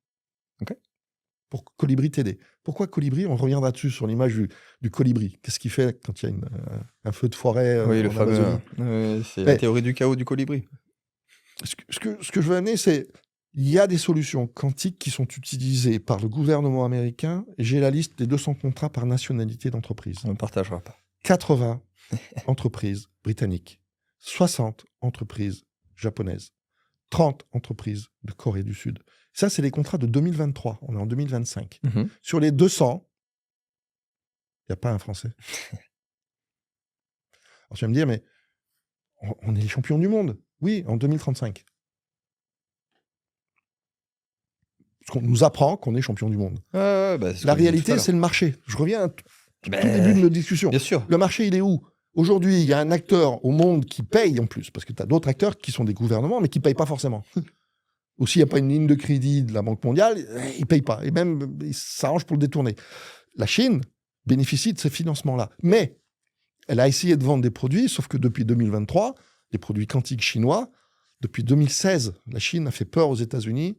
Pour Colibri TD. Pourquoi Colibri? On reviendra dessus sur l'image du colibri. Qu'est-ce qu'il fait quand il y a un feu de forêt le fameux. C'est la théorie du chaos du colibri. Ce que je veux amener, c'est il y a des solutions quantiques qui sont utilisées par le gouvernement américain. J'ai la liste des 200 contrats par nationalité d'entreprise. On ne partagera pas. 80 entreprises britanniques, 60 entreprises japonaises, 30 entreprises de Corée du Sud. Ça, c'est les contrats de 2023. On est en 2025. Sur les 200, il n'y a pas un Français. Alors, tu vas me dire, mais on est les champions du monde. Oui, en 2035. Parce qu'on nous apprend qu'on est champion du monde. La réalité, c'est le marché. Je reviens à tout début de notre discussion. Bien sûr. Le marché, il est où? Aujourd'hui, il y a un acteur au monde qui paye en plus, parce que tu as d'autres acteurs qui sont des gouvernements, mais qui ne payent pas forcément. Ou s'il n'y a pas une ligne de crédit de la Banque mondiale, ils ne payent pas. Et même, ils s'arrangent pour le détourner. La Chine bénéficie de ces financements-là. Mais elle a essayé de vendre des produits, sauf que depuis 2023, les produits quantiques chinois, depuis 2016, la Chine a fait peur aux États-Unis.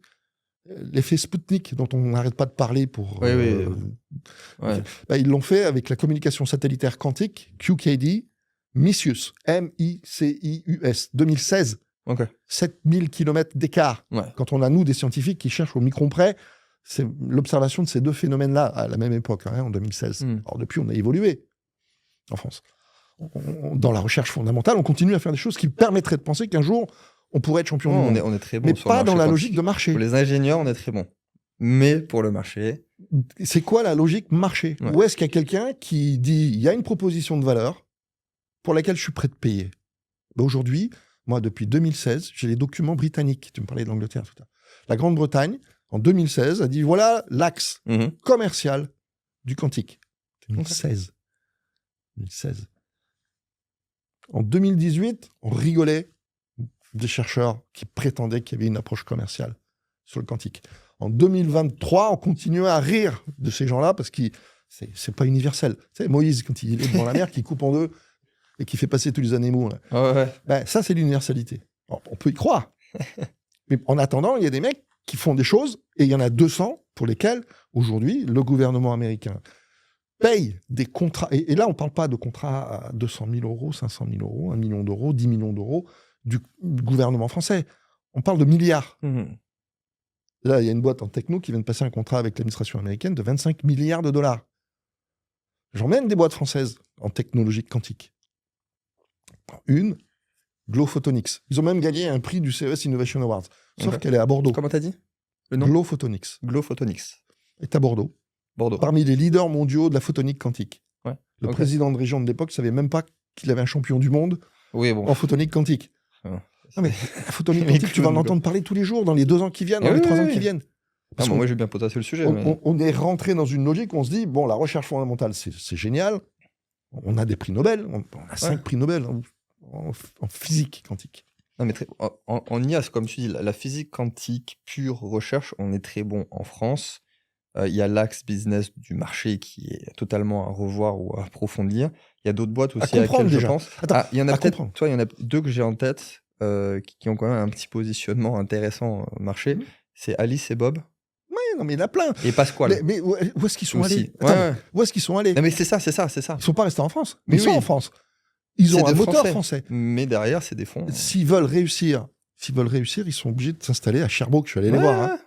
L'effet Sputnik, dont on n'arrête pas de parler pour... ils l'ont fait avec la communication satellitaire quantique, QKD, MICIUS, M-I-C-I-U-S, 2016. 7000 km d'écart. Quand on a, nous, des scientifiques qui cherchent au micron près, c'est l'observation de ces deux phénomènes-là à la même époque, en 2016. Alors depuis, on a évolué en France. Dans la recherche fondamentale, on continue à faire des choses qui permettraient de penser qu'un jour, on pourrait être champion du monde. On est très bon, mais pas dans la logique de marché. Pour les ingénieurs, on est très bon. Mais pour le marché... C'est quoi la logique marché? Où est-ce qu'il y a quelqu'un qui dit, il y a une proposition de valeur pour laquelle je suis prêt de payer? Aujourd'hui, moi, depuis 2016, j'ai les documents britanniques. Tu me parlais de l'Angleterre tout à l'heure. La Grande-Bretagne, en 2016, a dit, voilà l'axe commercial du quantique. 2016. 2016. En 2018, on rigolait des chercheurs qui prétendaient qu'il y avait une approche commerciale sur le quantique. En 2023, on continuait à rire de ces gens-là parce que c'est pas universel. Tu sais, Moïse, quand il est devant la mer, qui coupe en deux et qui fait passer tous les animaux. Ça, c'est l'universalité. On peut y croire. Mais en attendant, il y a des mecs qui font des choses et il y en a 200 pour lesquels, aujourd'hui, le gouvernement américain paye des contrats. Et là, on ne parle pas de contrats à 200 000 euros, 500 000 euros, 1 million d'euros, 10 millions d'euros du gouvernement français. On parle de milliards. Là, il y a une boîte en techno qui vient de passer un contrat avec l'administration américaine de 25 milliards de dollars. J'emmène des boîtes françaises en technologie quantique. Une, Glow Photonics. Ils ont même gagné un prix du CES Innovation Awards. Sauf qu'elle est à Bordeaux. Comment t'as dit le nom? Glow Photonics. Glow Photonics. Est à Bordeaux. Parmi les leaders mondiaux de la photonique quantique. Le président de région de l'époque ne savait même pas qu'il avait un champion du monde en photonique quantique. Non, mais la photonique quantique, tu vas en entendre parler tous les jours, dans les 2 ans qui viennent, dans les 3 ans qui viennent. Moi, j'ai bien potassé le sujet. On est rentré dans une logique où on se dit, bon, la recherche fondamentale, c'est génial. On a des prix Nobel. On a 5 prix Nobel en physique quantique. Non, mais en IA, comme tu dis, la physique quantique pure recherche, on est très bon en France. Il y a l'axe business du marché qui est totalement à revoir ou à approfondir. Il y a d'autres boîtes aussi à laquelle je pense. Il y en a peut-être, il y en a 2 que j'ai en tête qui ont quand même un petit positionnement intéressant au marché. C'est Alice et Bob. Oui, non, mais il y en a plein. Et Pasquale. Mais où est-ce qu'ils sont allés? Où est-ce qu'ils sont allés? Non, mais c'est ça. Ils ne sont pas restés en France. Mais ils sont en France. Ils ont un moteur français. Mais derrière, c'est des fonds. S'ils veulent réussir, ils sont obligés de s'installer à Sherbrooke. Je suis allé les voir.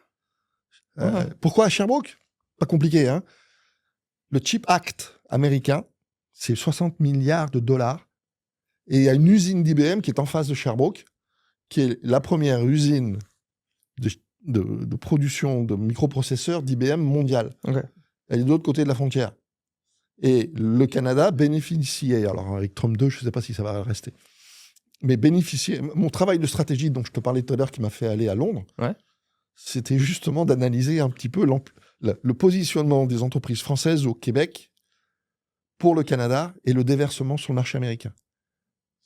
Pourquoi à Sherbrooke? Pas compliqué. Le CHIPS Act américain, c'est 60 milliards de dollars. Et il y a une usine d'IBM qui est en face de Sherbrooke, qui est la première usine de production de microprocesseurs d'IBM mondiale. Elle est de l'autre côté de la frontière. Et le Canada bénéficiait, alors avec Trump 2, je ne sais pas si ça va rester, mais bénéficiait. Mon travail de stratégie dont je te parlais tout à l'heure qui m'a fait aller à Londres, c'était justement d'analyser un petit peu le positionnement des entreprises françaises au Québec pour le Canada et le déversement sur le marché américain.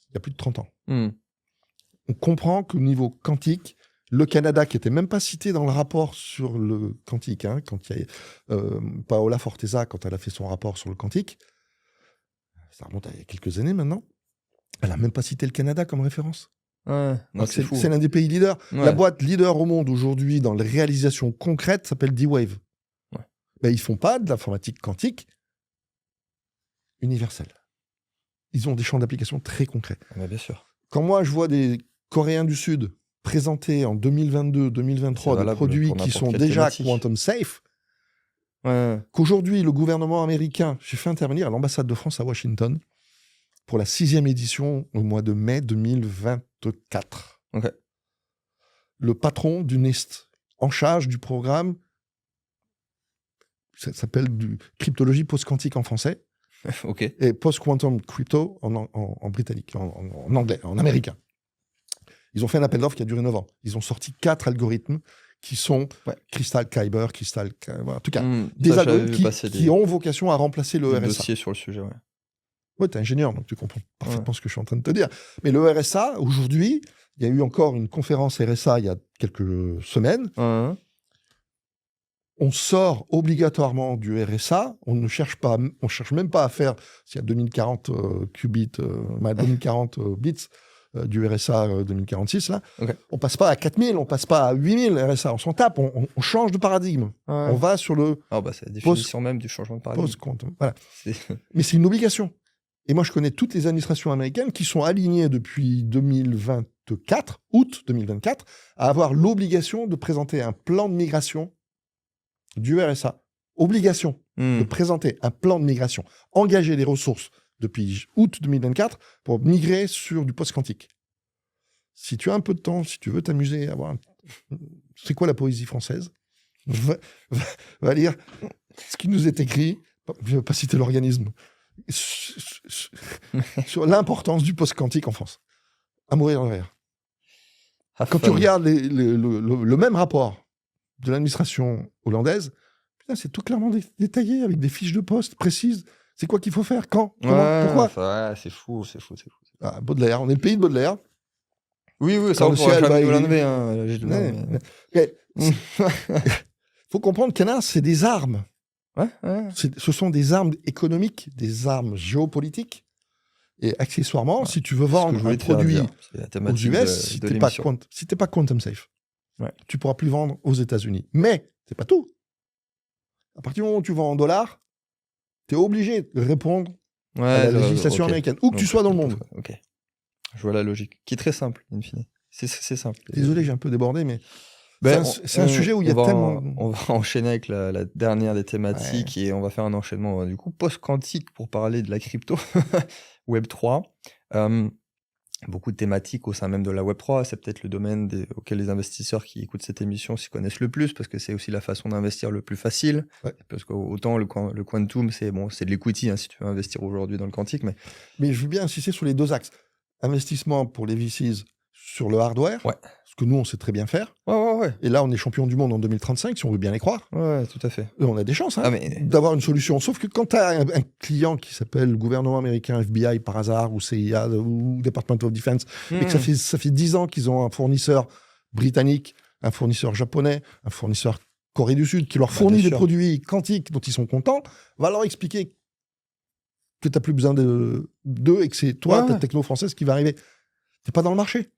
Il y a plus de 30 ans. On comprend qu'au niveau quantique, le Canada, qui n'était même pas cité dans le rapport sur le quantique, quand il y a Paola Forteza, quand elle a fait son rapport sur le quantique, ça remonte à il y a quelques années maintenant, elle n'a même pas cité le Canada comme référence. C'est l'un des pays leaders. La boîte leader au monde aujourd'hui dans les réalisations concrètes s'appelle D-Wave. Ils ne font pas de l'informatique quantique universelle. Ils ont des champs d'application très concrets. Bien sûr. Quand moi, je vois des Coréens du Sud présenter en 2022-2023 des produits qui sont déjà quantum safe, qu'aujourd'hui, le gouvernement américain, j'ai fait intervenir à l'ambassade de France à Washington pour la 6e édition au mois de mai 2024. le patron du NIST, en charge du programme, ça s'appelle du cryptologie post-quantique en français, Ok. et post-quantum crypto en britannique, en anglais, en américain. Ils ont fait un appel d'offres qui a duré 9 ans. Ils ont sorti 4 algorithmes qui sont Crystal Kyber, en tout cas, des algorithmes qui ont vocation à remplacer le RSA. Dossier sur le sujet, ouais. Ouais, t'es ingénieur, donc tu comprends parfaitement ce que je suis en train de te dire. Mais le RSA, aujourd'hui, il y a eu encore une conférence RSA il y a quelques semaines. On sort obligatoirement du RSA. On cherche même pas à faire, s'il y a 2040 qubits, 2040 bits du RSA 2046, là. Okay. On passe pas à 4000, on passe pas à 8000 RSA. On s'en tape, on change de paradigme. On va sur le... c'est la définition même du changement de paradigme. Post-quantum, voilà. Mais c'est une obligation. Et moi, je connais toutes les administrations américaines qui sont alignées depuis 2024, août 2024, à avoir l'obligation de présenter un plan de migration du RSA. Obligation de présenter un plan de migration. Engager des ressources depuis août 2024 pour migrer sur du post-quantique. Si tu as un peu de temps, si tu veux t'amuser, c'est quoi la poésie française ? va lire ce qui nous est écrit. Je ne vais pas citer l'organisme. Sur l'importance du post-quantique en France. À mourir de rire. Quand tu regardes le même rapport de l'administration hollandaise, putain, c'est tout clairement détaillé avec des fiches de poste précises. C'est quoi qu'il faut faire, quand, comment, pourquoi. C'est fou. Ah, Baudelaire, on est le pays de Baudelaire. Oui, ça on pourra jamais l'enlever. Il faut comprendre qu'un c'est des armes. Ce sont des armes économiques, des armes géopolitiques. Et accessoirement, si tu veux vendre un produit aux US, si tu n'es pas quantum safe, tu ne pourras plus vendre aux États-Unis. Mais ce n'est pas tout. À partir du moment où tu vends en dollars, tu es obligé de répondre à la législation américaine, où que tu sois dans le monde. Ok. Je vois la logique, qui est très simple, in fine. C'est simple. Désolé, j'ai un peu débordé, mais c'est un sujet où il y a tellement... On va enchaîner avec la dernière des thématiques et on va faire un enchaînement du coup post-quantique pour parler de la crypto, Web3. Beaucoup de thématiques au sein même de la Web3. C'est peut-être le domaine auquel les investisseurs qui écoutent cette émission s'y connaissent le plus parce que c'est aussi la façon d'investir le plus facile. Parce qu'autant le quantum, c'est de l'equity si tu veux investir aujourd'hui dans le quantique. Mais je veux bien insister sur les deux axes. Investissement pour les VCs sur le hardware, ce que nous, on sait très bien faire. Et là, on est champion du monde en 2035, si on veut bien les croire. Ouais, tout à fait. Et on a des chances d'avoir une solution. Sauf que quand tu as un client qui s'appelle le gouvernement américain, FBI par hasard, ou CIA, ou Department of Defense, et que ça fait 10 ans qu'ils ont un fournisseur britannique, un fournisseur japonais, un fournisseur Corée du Sud, qui leur fournit des produits quantiques dont ils sont contents, va leur expliquer que tu n'as plus besoin d'eux et que c'est toi, ta techno française, qui va arriver. Tu n'es pas dans le marché.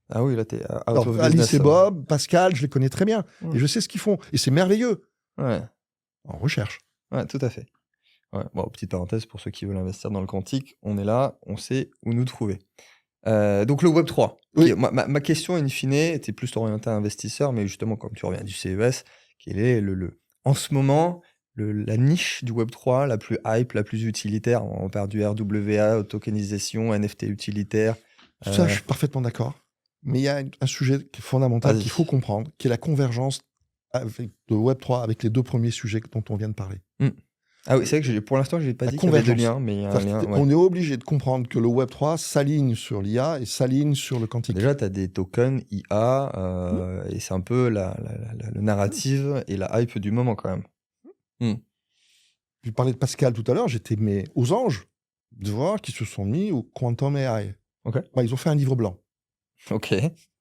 Ah oui, là, t'es out of business. Alice et Bob, Pascal, je les connais très bien. Et je sais ce qu'ils font. Et c'est merveilleux. En recherche. Ouais, tout à fait. Bon, petite parenthèse, pour ceux qui veulent investir dans le quantique, on est là, on sait où nous trouver. Donc le Web3. Oui. Ma question, in fine, était plus orientée à investisseur, mais justement, comme tu reviens du CES, quel est en ce moment, la niche du Web3 la plus hype, la plus utilitaire? On parle du RWA, tokenisation, NFT utilitaire. Ça, je suis parfaitement d'accord. Mais il y a un sujet qui est fondamental qu'il faut comprendre, qui est la convergence de Web3 avec les deux premiers sujets dont on vient de parler. Ah oui, c'est vrai que pour l'instant, je n'ai pas dit qu'il y avait de lien, mais il y a un lien. On est obligé de comprendre que le Web3 s'aligne sur l'IA et s'aligne sur le quantique. Déjà, tu as des tokens IA, et c'est un peu le narrative et la hype du moment quand même. Je parlais de Pascal tout à l'heure, j'étais aux anges de voir qu'ils se sont mis au Quantum AI. Ils ont fait un livre blanc. Ok,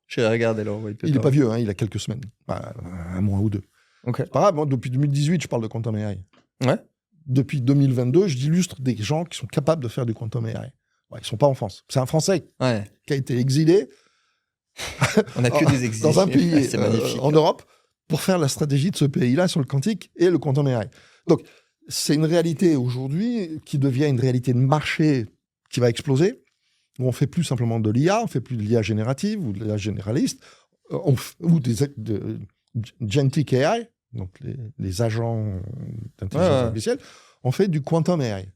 j'ai regardé leur white paper. Il n'est pas vieux, il a quelques semaines, un mois ou deux. C'est pas grave, moi, depuis 2018, je parle de Quantum AI. Depuis 2022, j'illustre des gens qui sont capables de faire du Quantum AI. Ils ne sont pas en France. C'est un Français qui a été exilé on n'a que des exilés dans un pays magnifique, en Europe pour faire la stratégie de ce pays-là sur le quantique et le Quantum AI. Donc, c'est une réalité aujourd'hui qui devient une réalité de marché qui va exploser. Où on fait plus simplement de l'IA, on fait plus de l'IA générative ou de l'IA généraliste, ou de Gentic AI, donc les agents d'intelligence artificielle, on fait du Quantum AI.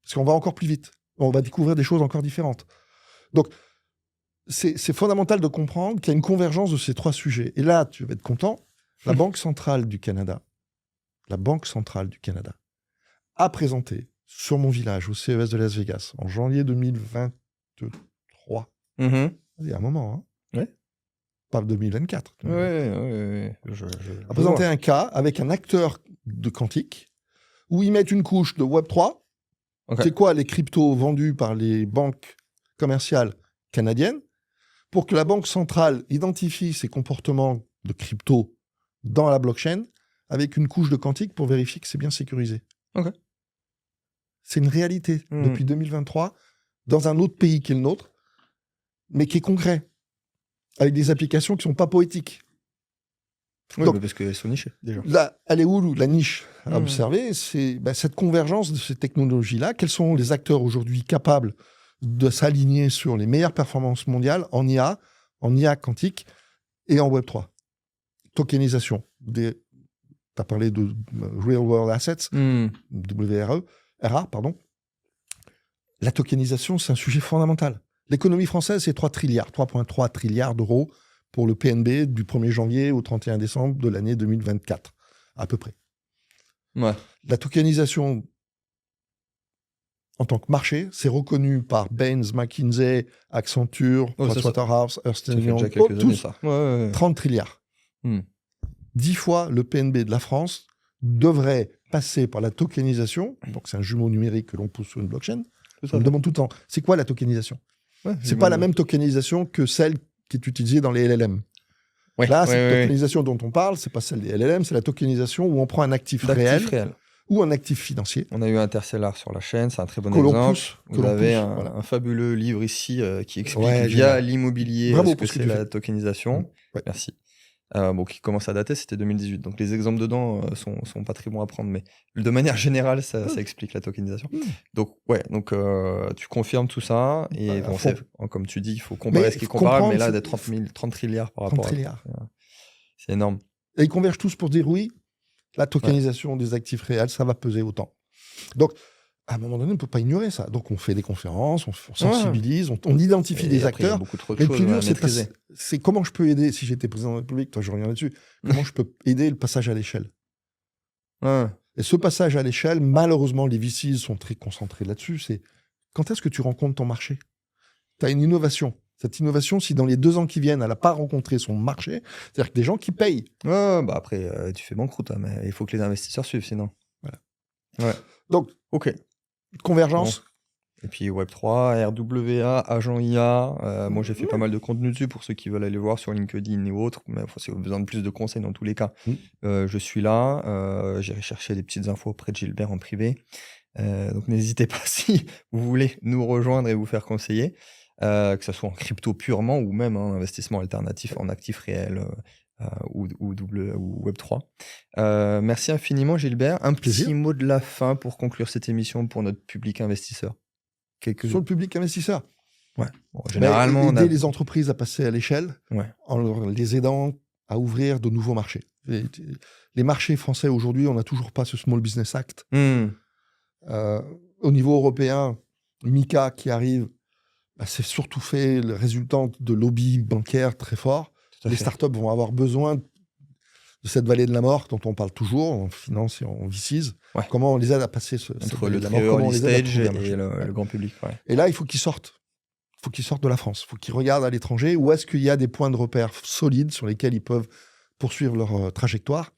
Parce qu'on va encore plus vite. On va découvrir des choses encore différentes. Donc, c'est fondamental de comprendre qu'il y a une convergence de ces trois sujets. Et là, tu vas être content, la Banque centrale du Canada, a présenté sur mon village au CES de Las Vegas en janvier 2023. Il y a un moment, hein. Ouais. Pas 2024. Ouais. A présenté un cas avec un acteur de quantique où ils mettent une couche de Web3. Okay. C'est quoi les cryptos vendus par les banques commerciales canadiennes pour que la banque centrale identifie ces comportements de crypto dans la blockchain avec une couche de quantique pour vérifier que c'est bien sécurisé. Okay. C'est une réalité depuis 2023 dans un autre pays qui est le nôtre, mais qui est concret, avec des applications qui ne sont pas poétiques. Oui, donc, parce qu'elles sont nichées, déjà. Là, elle est où la niche à observer? C'est cette convergence de ces technologies-là. Quels sont les acteurs aujourd'hui capables de s'aligner sur les meilleures performances mondiales en IA quantique et en Web3? Tokenisation. Tu as parlé de Real World Assets, WRA, pardon. La tokenisation, c'est un sujet fondamental. L'économie française, c'est 3,3 trilliards d'euros pour le PNB du 1er janvier au 31 décembre de l'année 2024, à peu près. Ouais. La tokenisation, en tant que marché, c'est reconnu par Bain, McKinsey, Accenture, Pricewaterhouse, Ernst & Young, tous, 30 trilliards. 10 fois le PNB de la France devrait passer par la tokenisation, donc c'est un jumeau numérique que l'on pose sur une blockchain. On me demande tout le temps, c'est quoi la tokenisation? C'est pas la même tokenisation que celle qui est utilisée dans les LLM. Là, cette tokenisation dont on parle, c'est pas celle des LLM, c'est la tokenisation où on prend un actif réel ou un actif financier. On a eu Interstellar sur la chaîne, c'est un très bon exemple. Vous avez un fabuleux livre ici qui explique via l'immobilier ce que c'est la tokenisation. Merci. Qui commence à dater, c'était 2018. Donc les exemples dedans sont pas très bons à prendre, mais de manière générale, ça explique la tokenisation. Donc tu confirmes tout ça, et comme tu dis, il faut comparer ce qui est comparable, mais là, d'être 30 trilliards par rapport à... C'est énorme. Et ils convergent tous pour dire oui, la tokenisation des actifs réels, ça va peser autant. Donc, à un moment donné, on ne peut pas ignorer ça. Donc, on fait des conférences, on sensibilise, on identifie des acteurs. Beaucoup trop de choses à maîtriser. C'est comment je peux aider, si j'étais président de la République, toi je reviens là-dessus, comment je peux aider le passage à l'échelle. Et ce passage à l'échelle, malheureusement, les VCs sont très concentrés là-dessus. C'est quand est-ce que tu rencontres ton marché? Tu as une innovation. Cette innovation, si dans les 2 ans qui viennent, elle n'a pas rencontré son marché, c'est-à-dire que des gens qui payent. Après, tu fais banqueroute, mais il faut que les investisseurs suivent, sinon. Voilà. Donc, ok. Convergence. Bon. Et puis Web3, RWA, Agent IA. Moi, j'ai fait pas mal de contenu dessus pour ceux qui veulent aller voir sur LinkedIn et autres. Mais si vous avez besoin de plus de conseils dans tous les cas, je suis là. J'irai chercher des petites infos auprès de Gilbert en privé. Donc, n'hésitez pas si vous voulez nous rejoindre et vous faire conseiller, que ce soit en crypto purement ou même en investissement alternatif en actifs réels. Ou Web3. Merci infiniment, Gilbert. Un petit mot de la fin pour conclure cette émission pour notre public investisseur. Sur le public investisseur, généralement, aider les entreprises à passer à l'échelle en les aidant à ouvrir de nouveaux marchés. Les marchés français aujourd'hui, on n'a toujours pas ce Small Business Act. Au niveau européen, MiCA qui arrive, c'est surtout fait le résultant de lobbies bancaires très forts. Les startups vont avoir besoin de cette vallée de la mort dont on parle toujours en finance et en VCs. Comment on les aide à passer entre le early stage et le grand public. Et là, il faut qu'ils sortent. Il faut qu'ils sortent de la France. Il faut qu'ils regardent à l'étranger où est-ce qu'il y a des points de repère solides sur lesquels ils peuvent poursuivre leur trajectoire.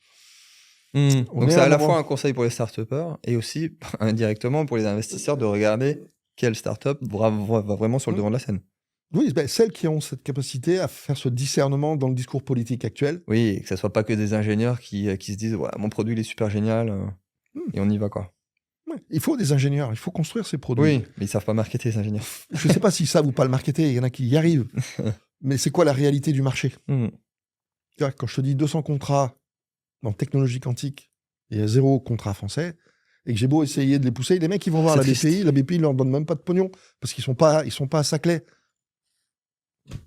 Donc c'est à la fois un conseil pour les start-upers et aussi indirectement pour les investisseurs de regarder quelle startup va vraiment sur le devant de la scène. Oui, celles qui ont cette capacité à faire ce discernement dans le discours politique actuel. Oui, et que ce ne soit pas que des ingénieurs qui se disent « mon produit il est super génial et on y va quoi ». Il faut des ingénieurs, il faut construire ces produits. Oui, mais ils ne savent pas marketer, les ingénieurs. Je ne sais pas s'ils savent ou pas le marketer, il y en a qui y arrivent. Mais c'est quoi la réalité du marché? Quand je te dis 200 contrats en technologie quantique et 0 contrat français, et que j'ai beau essayer de les pousser, les mecs ils vont voir la BPI ne leur donne même pas de pognon parce qu'ils sont pas à Saclay.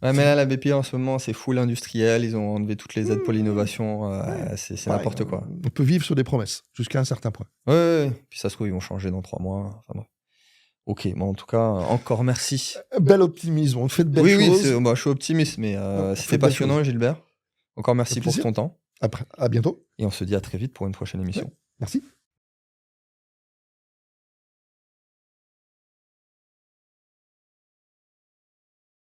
Mais là, la BPI en ce moment, c'est full industriel. Ils ont enlevé toutes les aides pour l'innovation. C'est n'importe quoi. On peut vivre sur des promesses jusqu'à un certain point. Ouais. Puis ça se trouve, ils vont changer dans 3 mois. Enfin, bref. Ok, bon, en tout cas, encore merci. Bel optimisme, on fait de belles choses. Oui, je suis optimiste, mais c'était passionnant, Gilbert. Encore merci pour ton temps. Après, à bientôt. Et on se dit à très vite pour une prochaine émission. Ouais, merci.